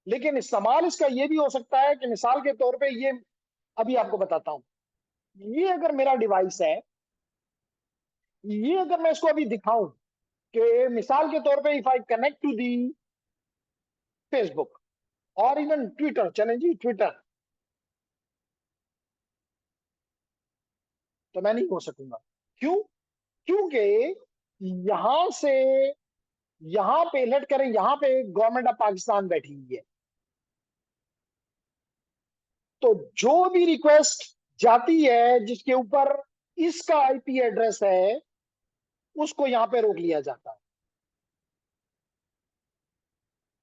लेकिन इस्तेमाल इसका ये भी हो सकता है कि मिसाल के तौर पे ये, अभी आपको बताता हूँ, ये अगर मेरा डिवाइस है, ये अगर मैं इसको अभी दिखाऊं कि मिसाल के तौर पे if I connect to the Facebook और इवन ट्विटर, चलें जी ट्विटर, तो मैं नहीं हो सकूंगा। क्यों? क्योंकि यहां से, यहां पे लेट करें, यहां पे गवर्नमेंट ऑफ पाकिस्तान बैठी हुई है, तो जो भी रिक्वेस्ट जाती है जिसके ऊपर इसका IP एड्रेस है, उसको यहां पे रोक लिया जाता है।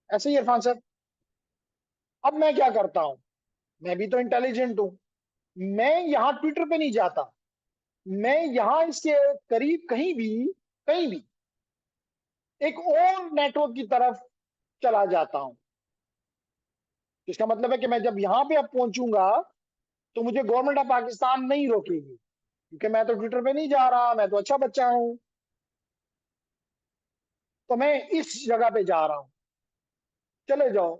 ऐसे ही इरफान साहब, अब मैं क्या करता हूं, मैं भी तो इंटेलिजेंट हूं, मैं यहां ट्विटर पे नहीं जाता, मैं यहां इसके करीब कहीं भी एक और नेटवर्क की तरफ चला जाता हूं। इसका मतलब है कि मैं जब यहां पे अब पहुंचूंगा तो मुझे गवर्नमेंट ऑफ पाकिस्तान नहीं रोकेगी, क्योंकि मैं तो ट्विटर पे नहीं जा रहा, मैं तो अच्छा बच्चा हूं, तो मैं इस जगह पे जा रहा हूं, चले जाओ।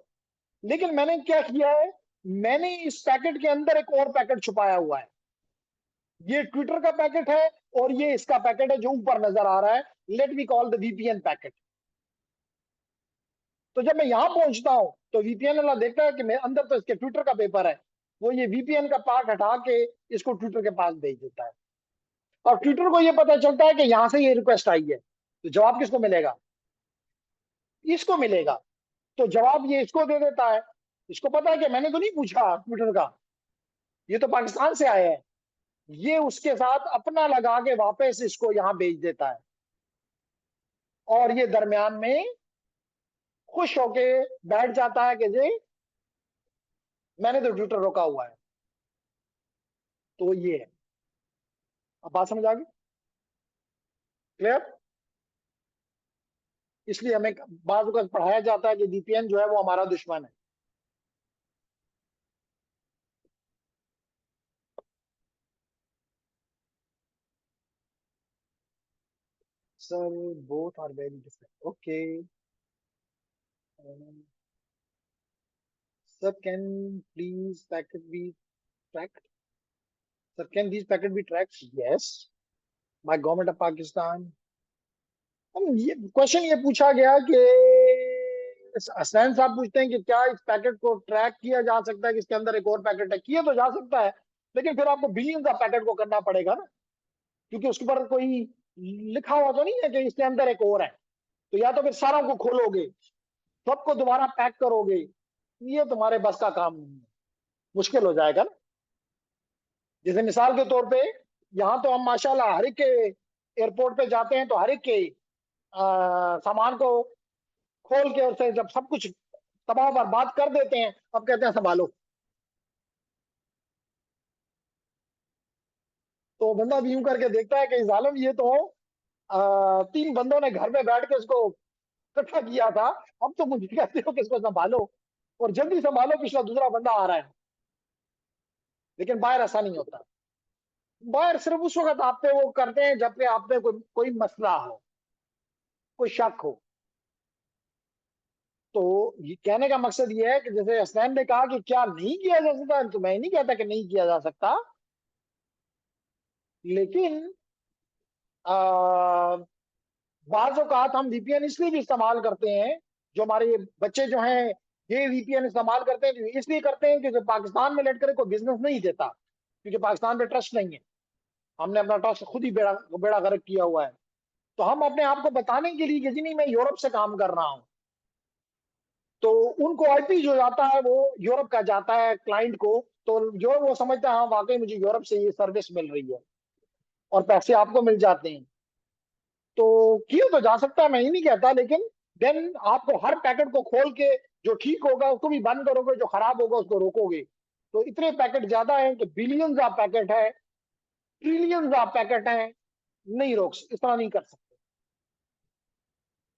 लेकिन मैंने क्या किया है, मैंने इस पैकेट के अंदर एक और पैकेट छुपाया हुआ है। ये ट्विटर का पैकेट है और ये इसका पैकेट है जो ऊपर नजर आ रहा है, let me call the VPN packet. तो जब मैं यहां पहुंचता हूं तो VPN वाला देखता है कि मेरे अंदर तो इसके ट्विटर का पेपर है, वो ये VPN का पार्ट हटा के इसको ट्विटर के पास भेज देता है, और ट्विटर को ये पता चलता है कि यहां से ये रिक्वेस्ट आई है, तो जवाब किसको मिलेगा? इसको मिलेगा। तो जवाब ये इसको दे देता है, इसको पता है कि मैंने तो नहीं पूछा ट्विटर का, ये तो पाकिस्तान से आया है, ये उसके साथ अपना लगा के वापस इसको यहां भेज देता है, और ये दरमियान में खुश होके बैठ जाता है कि जी मैंने तो ट्विटर रोका हुआ है। तो ये है। अब बात समझ आ गई? क्लियर? इसलिए हमें बात पढ़ाया जाता है कि वीपीएन जो है वो हमारा दुश्मन है। Sir both are very different. Okay sir, can please packet be tracked? Sir, can these packet be tracked? Yes, by government of Pakistan. हम ये क्वेश्चन ये पूछा गया कि हसनैन साहब पूछते हैं कि क्या इस पैकेट को ट्रैक किया जा सकता है कि इसके अंदर एक और पैकेट है? किया तो जा सकता है, लेकिन फिर आपको बिलियंस ऑफ पैकेट को करना पड़ेगा ना, क्योंकि उसके ऊपर कोई लिखा हुआ तो नहीं है कि इसके अंदर एक और है। तो या तो फिर सारों को खोलोगे, सबको दोबारा पैक करोगे, ये तुम्हारे बस का काम नहीं है, मुश्किल हो जाएगा ना। जैसे मिसाल के तौर पे यहाँ तो हम माशाल्लाह हर एक के एयरपोर्ट पे जाते हैं तो हर एक के सामान को खोल के और से जब सब कुछ तबाह बर्बाद कर देते हैं, अब कहते हैं संभालो। तो बंदा भी यूं करके देखता है कि जालिम ये तो 3 बंदों ने घर में बैठ के इसको इकट्ठा किया था, अब तो मुझे कहते हो कि इसको संभालो और जल्दी संभालो, पिछला दूसरा बंदा आ रहा है। लेकिन बाहर ऐसा नहीं होता। बाहर सिर्फ उस वक्त आप पे वो करते हैं जब पे आप पे कोई मसला हो, कोई शक हो। तो ये कहने का मकसद ये है कि जैसे हसनैन ने कहा कि क्या नहीं किया जा सकता, तो मैं नहीं कहता कि नहीं किया जा सकता, लेकिन आ, बाज़ औक़ात हम वीपीएन इसलिए भी इस्तेमाल करते हैं, जो हमारे बच्चे जो हैं ये वीपीएन इस्तेमाल करते हैं, इसलिए करते हैं कि जो पाकिस्तान में लेट कर कोई बिजनेस नहीं देता, क्योंकि पाकिस्तान पे ट्रस्ट नहीं है। हमने अपना ट्रस्ट खुद ही बेड़ा बेड़ा गर्क किया हुआ है। तो हम अपने आप को बताने के लिए कि जी नहीं मैं यूरोप से काम कर रहा हूँ, तो उनको आईपी जो जाता है वो यूरोप का जाता है क्लाइंट को, तो जो वो समझता है हाँ वाकई मुझे यूरोप से ये सर्विस मिल रही है और पैसे आपको मिल जाते हैं। तो किया तो जा सकता है, मैं ही नहीं कहता, लेकिन देन आपको हर पैकेट को खोल के जो ठीक होगा उसको भी बंद करोगे, जो खराब होगा उसको रोकोगे। तो इतने पैकेट ज्यादा हैं कि बिलियंस ऑफ पैकेट है, ट्रिलियंस ऑफ पैकेट हैं, नहीं रोक, इस तरह नहीं कर सकते।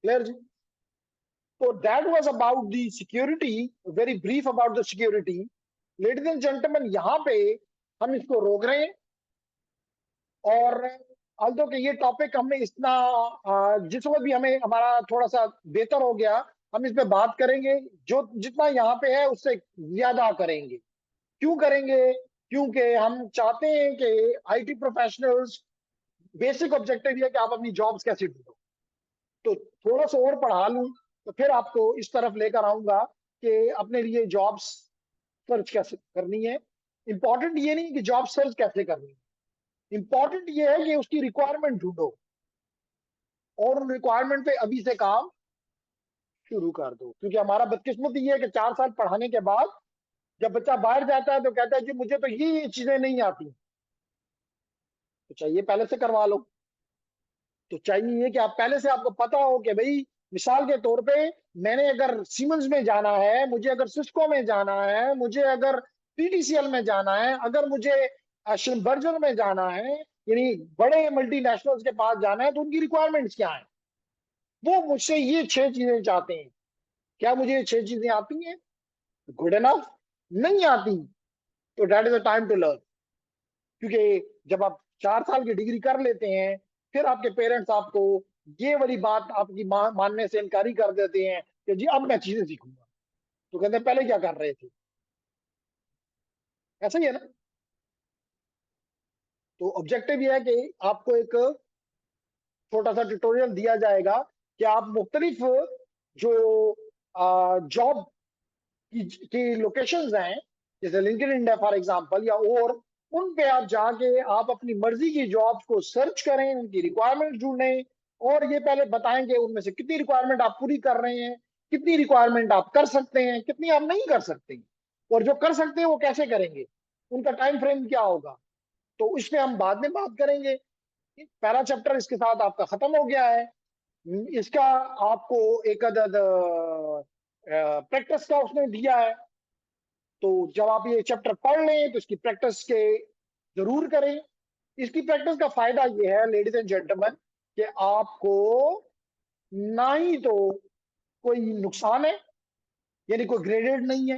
क्लियर जी? तो that was about the security, very brief about the security. Ladies and gentleman, यहाँ पे हम इसको रोक रहे हैं। और although कि ये टॉपिक हमने इतना जिस वक्त भी हमें हमारा थोड़ा सा बेहतर हो गया, हम इस पे बात करेंगे, जो जितना यहाँ पे है उससे ज्यादा करेंगे। क्यों करेंगे? क्योंकि हम चाहते हैं कि आईटी प्रोफेशनल्स, बेसिक ऑब्जेक्टिव ये है कि आप अपनी जॉब्स कैसे ढूंढो। तो थोड़ा सा और पढ़ा लूं तो फिर आपको इस तरफ लेकर आऊंगा कि अपने लिए जॉब्स सर्च कैसे करनी है। इंपॉर्टेंट ये नहीं कि जॉब सर्च कैसे करनी है, इंपॉर्टेंट ये है कि उसकी रिक्वायरमेंट ढूंढो और उन रिक्वायरमेंट पे अभी से काम शुरू कर दो। क्योंकि हमारा बदकिस्मती ये है कि 4 साल पढ़ाने के बाद जब बच्चा बाहर जाता है तो कहता है कि मुझे तो ये चीजें नहीं आती। तो चाहिए पहले से करवा लो। तो चाहिए कि आप पहले से आपको पता हो कि भाई मिसाल के तौर पे मैंने अगर सीमेंस में जाना है, मुझे अगर सिस्को में जाना है, मुझे अगर पीटीसीएल में जाना है, अगर मुझे बर्जर में जाना है, यानी बड़े मल्टीनेशनल्स के पास जाना है, तो उनकी रिक्वायरमेंट्स क्या है? वो मुझसे ये 6 चीजें चाहते हैं। क्या मुझे ये 6 चीजें आती हैं? Good enough. नहीं आती तो that is a time to learn. क्योंकि जब आप 4 साल की डिग्री कर लेते हैं, फिर आपके पेरेंट्स आपको ये वाली बात आपकी मानने से इनकारी कर देते हैं कि जी अब मैं चीजें सीखूंगा। तो कहते हैं पहले क्या कर रहे थे? ऐसा ही है ना। तो ऑब्जेक्टिव ये है कि आपको एक छोटा सा ट्यूटोरियल दिया जाएगा कि आप मुख्तलिफ जो जॉब की लोकेशंस हैं, जैसे लिंक्डइन है फॉर एग्जांपल, या और उन पे आप जाके आप अपनी मर्जी की जॉब्स को सर्च करें, उनकी रिक्वायरमेंट ढूंढें और ये पहले बताएंगे उनमें से कितनी रिक्वायरमेंट आप पूरी कर रहे हैं, कितनी रिक्वायरमेंट आप कर सकते हैं, कितनी आप नहीं कर सकते, और जो कर सकते हैं वो कैसे करेंगे, उनका टाइम फ्रेम क्या होगा। तो इस पे हम बाद में बात करेंगे। पहला चैप्टर इसके साथ आपका खत्म हो गया है। इसका आपको एक अदद प्रैक्टिस का उसने दिया है। तो जब आप ये चैप्टर पढ़ लें तो इसकी प्रैक्टिस के जरूर करें। इसकी प्रैक्टिस का फायदा ये है लेडीज एंड जेंटलमैन कि आपको ना ही तो कोई नुकसान है, यानी कोई ग्रेडेड नहीं है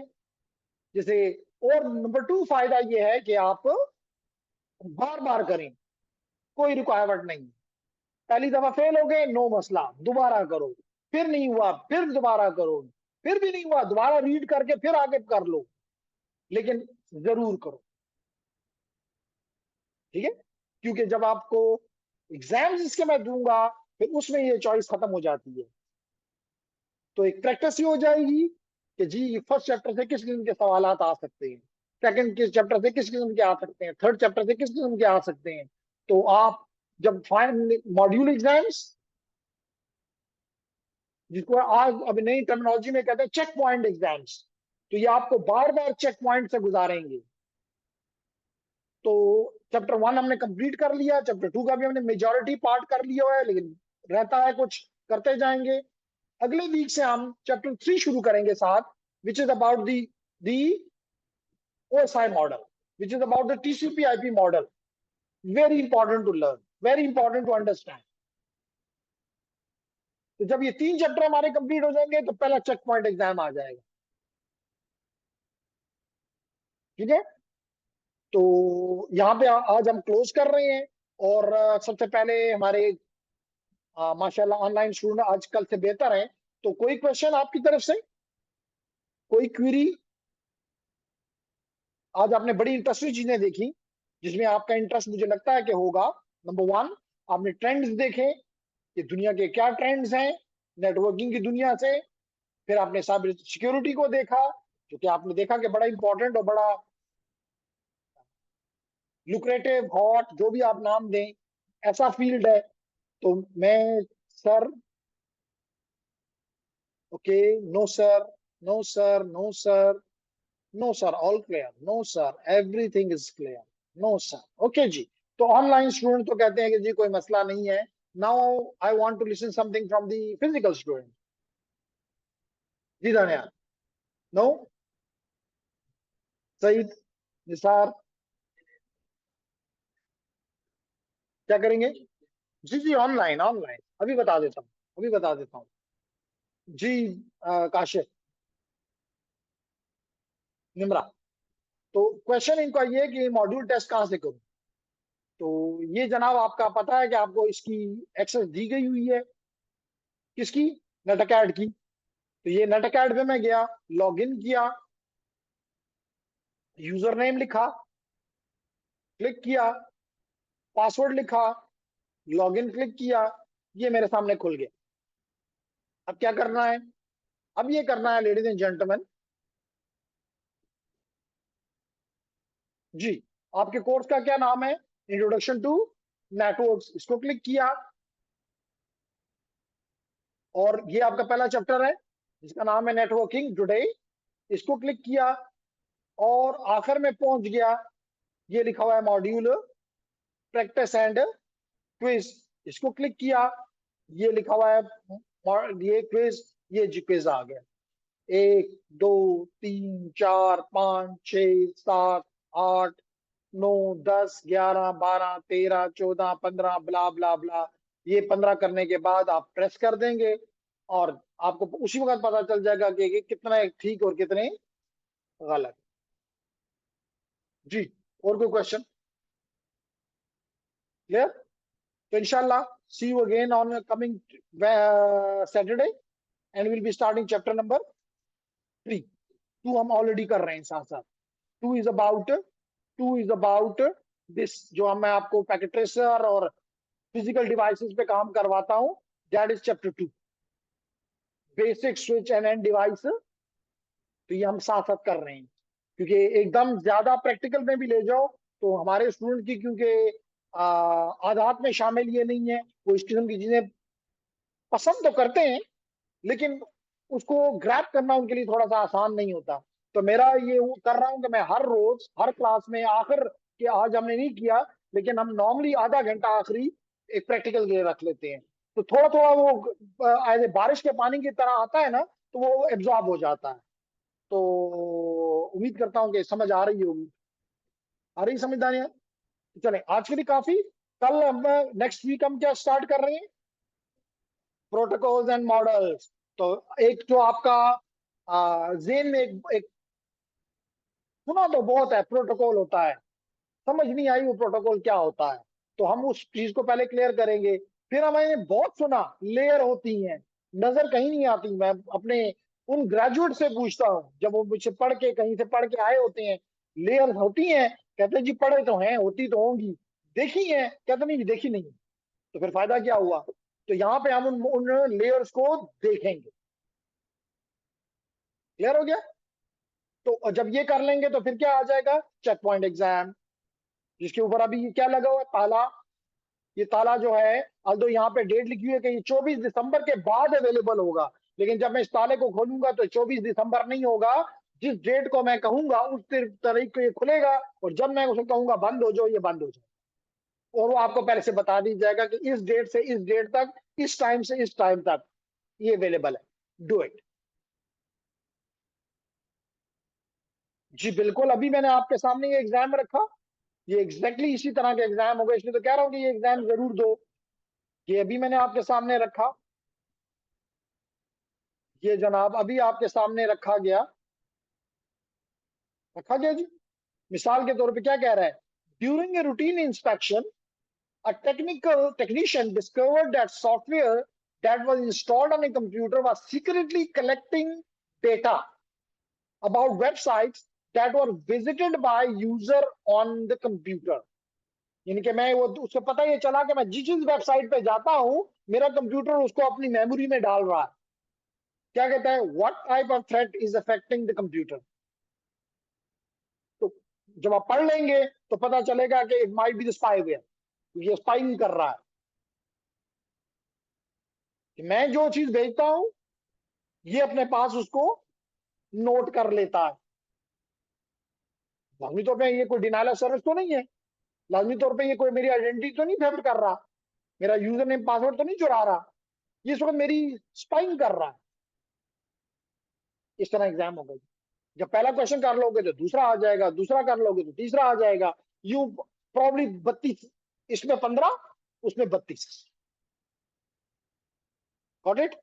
जैसे, और नंबर 2 फायदा ये है कि आप बार बार करें, कोई रिक्वायरमेंट नहीं। पहली दफा फेल हो गए, नो मसला, दोबारा करो, फिर नहीं हुआ फिर दोबारा करो, फिर भी नहीं हुआ दोबारा रीड करके फिर आगे कर लो, लेकिन जरूर करो, ठीक है। क्योंकि जब आपको एग्जाम जिसके मैं दूंगा फिर उसमें ये चॉइस खत्म हो जाती है, तो एक प्रैक्टिस ही हो जाएगी कि जी फर्स्ट चैप्टर से किस किस्म के सवाल आ सकते हैं, सेकंड किस चैप्टर से किस किस्म के आ सकते हैं, थर्ड चैप्टर से किस किस्म के आ सकते हैं। तो आप जब फाइनल मॉड्यूल एग्जाम्स, जिसको आज अभी नई टर्मिनोलॉजी में कहते हैं चेक पॉइंट एग्जाम्स, तो ये आपको बार बार चेक पॉइंट से गुजारेंगे। तो चैप्टर 1 हमने कंप्लीट कर लिया, चैप्टर 2 का भी हमने मेजॉरिटी पार्ट कर लिया हुआ है, लेकिन रहता है कुछ, करते जाएंगे। अगले वीक से हम चैप्टर 3 शुरू करेंगे साथ, which is about the OSI model, which is about the TCP IP model. Very important to learn, very important to understand. तो जब ये 3 चैप्टर हमारे कंप्लीट हो जाएंगे तो पहला चेक पॉइंट एग्जाम आ जाएगा, ठीक है। तो यहाँ पे आज हम क्लोज कर रहे हैं। और सबसे पहले हमारे माशाल्लाह ऑनलाइन स्टूडेंट आजकल से बेहतर है, तो कोई क्वेश्चन आपकी तरफ से, कोई क्वेरी? आज आपने बड़ी इंटरेस्टिंग चीजें देखी जिसमें आपका इंटरेस्ट मुझे लगता है कि होगा। नंबर 1, आपने ट्रेंड्स देखे कि दुनिया के क्या ट्रेंड्स हैं नेटवर्किंग की दुनिया से। फिर आपने साइबर सिक्योरिटी को देखा, जो कि आपने देखा कि बड़ा इंपॉर्टेंट और बड़ा लुक्रेटिव, हॉट, जो भी आप नाम दें, ऐसा फील्ड है। तो मैं sir, okay, no sir, no sir, no sir, no sir, all clear, no sir, everything is clear, no sir, okay जी। तो ऑनलाइन स्टूडेंट तो कहते हैं कि जी कोई मसला नहीं है। Now I want to listen something from the physical student. जी धन्यवाद। नो, सईद, निसार, क्या करेंगे? जी जी, ऑनलाइन, ऑनलाइन अभी बता देता हूँ, अभी बता देता हूँ जी। काशिफ, निमरा। तो क्वेश्चन इनका ये है कि मॉड्यूल टेस्ट कहाँ से करूँ। तो ये जनाब आपका पता है कि आपको इसकी एक्सेस दी गई हुई है, किसकी? नेट अकेड की। तो ये नेट अकेड पे मैं गया, लॉग इन किया, यूजर नेम लिखा, क्लिक किया, पासवर्ड लिखा, लॉग इन क्लिक किया, ये मेरे सामने खुल गया। अब क्या करना है? अब ये करना है लेडीज एंड जेंटलमैन जी, आपके कोर्स का क्या नाम है? इंट्रोडक्शन टू नेटवर्क्स, इसको क्लिक किया, और ये आपका पहला चैप्टर है जिसका नाम है नेटवर्किंग टुडे, इसको क्लिक किया, और आखिर में पहुंच गया, ये लिखा हुआ है मॉड्यूल प्रैक्टिस एंड क्विज, इसको क्लिक किया, ये लिखा हुआ है ये क्विज, ये जी क्विज आ गया। 1 2 3 4 5 6 7 8 9 10 11 12 13 14 ब्ला ब्ला ब्ला, ये 15 करने के बाद आप प्रेस कर देंगे, और आपको उसी वक्त पता चल जाएगा कि कितने ठीक और कितने गलत। जी, और कोई क्वेश्चन? क्लियर? तो इंशाल्लाह see you again on coming Saturday, and will be starting chapter number 3। 2 हम ऑलरेडी कर रहे हैं साथ साथ। Two is about two is about this, जो हम मैं आपको पैकेट ट्रेसर और फिजिकल डिवाइसेस पे काम करवाता हूं, that is chapter 2, basic switch and end device. तो ये हम साथ साथ कर रहे हैं, क्योंकि एकदम ज्यादा प्रैक्टिकल में भी ले जाओ तो हमारे स्टूडेंट की, क्योंकि आदात में शामिल ये नहीं है, वो इस किस्म की चीजें पसंद तो करते हैं, लेकिन उसको ग्रैब करना उनके लिए थोड़ा सा आसान नहीं होता। तो मेरा ये कर रहा हूं कि मैं हर रोज हर क्लास में आखिर के, आज हमने नहीं किया, लेकिन हम नॉर्मली आधा घंटा आखिरी एक प्रैक्टिकल के लिए रख लेते हैं। तो थोड़ा थोड़ा वो ऐसे बारिश के पानी की तरह आता है ना, तो वो एब्जॉर्ब हो जाता है। तो उम्मीद करता हूँ कि समझ आ रही होगी। आ रही समझदारी? चले आज के लिए काफी। कल हम नेक्स्ट वीक हम क्या स्टार्ट कर रहे हैं, प्रोटोकॉल्स एंड मॉडल्स। तो एक जो आपका जेन में एक सुना तो बहुत है, प्रोटोकॉल होता है, समझ नहीं आई वो प्रोटोकॉल क्या होता है, तो हम उस चीज को पहले क्लियर करेंगे। फिर हमें बहुत सुना लेयर होती हैं, नजर कहीं नहीं आती। मैं अपने उन ग्रेजुएट से पूछता हूँ जब वो मुझसे पढ़ के कहीं से पढ़ के आए होते हैं, लेयर होती हैं, कहते हैं जी पढ़े तो हैं, होती तो होंगी, देखी है, कहते नहीं देखी नहीं। तो फिर फायदा क्या हुआ? तो यहाँ पे हम उन लेयर्स को देखेंगे। क्लियर हो गया? तो जब ये कर लेंगे तो फिर क्या आ जाएगा, चेक पॉइंट एग्जाम, जिसके ऊपर अभी ये क्या लगा हुआ है, ताला। ये ताला जो है, अल्दो यहाँ पे डेट लिखी हुई है कि ये 24 दिसंबर के बाद अवेलेबल होगा, लेकिन जब मैं इस ताले को खोलूंगा तो 24 दिसंबर नहीं होगा। जिस डेट को मैं कहूंगा उस तारीख को ये खुलेगा, और जब मैं उसे कहूंगा बंद हो जाओ, ये बंद हो जाए। और वो आपको पहले से बता दी जाएगा कि इस डेट से इस डेट तक, इस टाइम से इस टाइम तक ये अवेलेबल है, डू इट। जी बिल्कुल, अभी मैंने आपके सामने ये एग्जाम रखा, ये एग्जैक्टली इसी तरह के एग्जाम होगा, इसलिए तो कह रहा हूँ कि ये एग्जाम जरूर दो। ये अभी मैंने आपके सामने रखा, ये जनाब अभी आपके सामने रखा गया जी। मिसाल के तौर पे क्या कह रहा है, during a routine inspection a technician discovered that software that was installed on a computer was secretly collecting data about websites that were visited by user on the computer। यानी कि मैं वो उसको पता ये चला कि मैं जिस जिस वेबसाइट पे जाता हूं, मेरा कंप्यूटर उसको अपनी मेमोरी में डाल रहा है। क्या कहता है, what type of threat is affecting the computer. तो जब आप पढ़ लेंगे तो पता चलेगा कि it might be the spyware, ये स्पाइंग कर रहा है, कि मैं जो चीज भेजता हूं ये अपने पास उसको नोट कर लेता है। लाजमी तौर पे ये कोई डिनाइल ऑफ सर्विस तो नहीं है, लाजमी तौर पे ये कोई मेरी आइडेंटिटी तो नहीं थेफ्ट कर रहा, मेरा यूजर नेम पासवर्ड तो नहीं चुरा रहा, ये इस वक्त मेरी स्पाइंग कर रहा है। इस तरह एग्जाम होगा। जब पहला क्वेश्चन कर लोगे तो दूसरा आ जाएगा, दूसरा कर लोगे तो तीसरा आ जाएगा, यू प्रॉब्ली 32, इसमें 15, उसमें 32। Got it?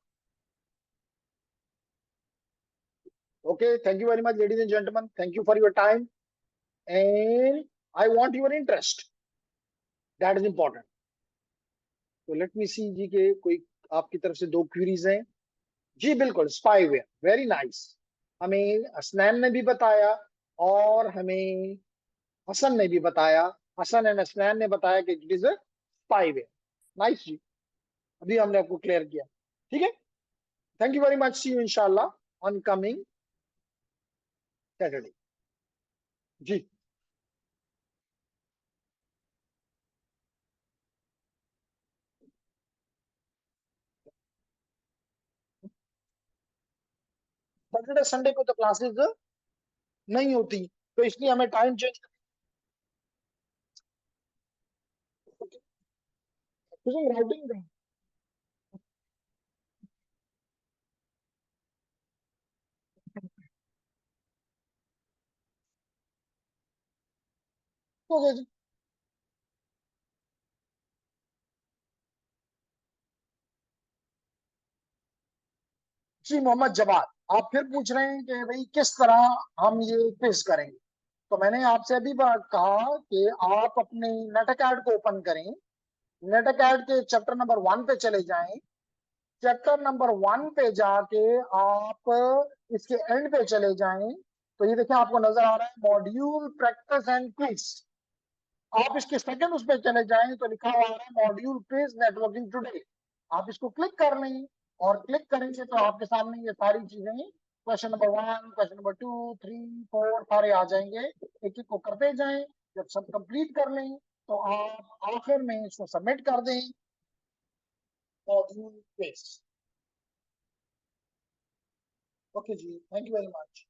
Okay, thank you very much ladies and gentleman, thank you for your time, and I want your interest, that is important. तो लेट मी सी जी के कोई आपकी तरफ से दो क्वेरीज हैं। जी बिल्कुल, स्पाईवेयर, वेरी नाइस। हमें असनैन ने भी बताया और हमें हसन ने भी बताया, हसन एंड असनैन ने बताया कि इट इज स्पाईवेयर। नाइस जी, अभी हमने आपको क्लियर किया। ठीक है, thank you very much, see you इंशाल्लाह ऑन कमिंग सैटरडे। जी सैटरडे संडे को तो क्लासेस नहीं होती, तो इसलिए हमें टाइम चेंज राइटिंग हो गया जी। जी मोहम्मद जवाद, आप फिर पूछ रहे हैं कि भाई किस तरह हम ये क्विज करेंगे। तो मैंने आपसे अभी बात कहा कि आप अपने नेट अकाउंट को ओपन करें, नेट अकाउंट के चैप्टर नंबर 1 पे चले जाएं, चैप्टर नंबर 1 पे जाके आप इसके एंड पे चले जाएं, तो ये देखिए आपको नजर आ रहा है मॉड्यूल प्रैक्टिस एंड क्विज। आप इसके सेकंड उस पे चले जाएं तो लिखा हुआ है मॉड्यूल क्विज नेटवर्किंग टुडे। आप इसको क्लिक कर लें, और क्लिक करेंगे तो आपके सामने ये सारी चीजें, क्वेश्चन नंबर 1, क्वेश्चन नंबर 2, 3, 4 सारे आ जाएंगे। एक एक को करते जाएं, जब सब कंप्लीट कर लें तो आप आखिर में इसको सबमिट कर दें, मॉड्यूल क्विज। ओके जी, थैंक यू वेरी मच।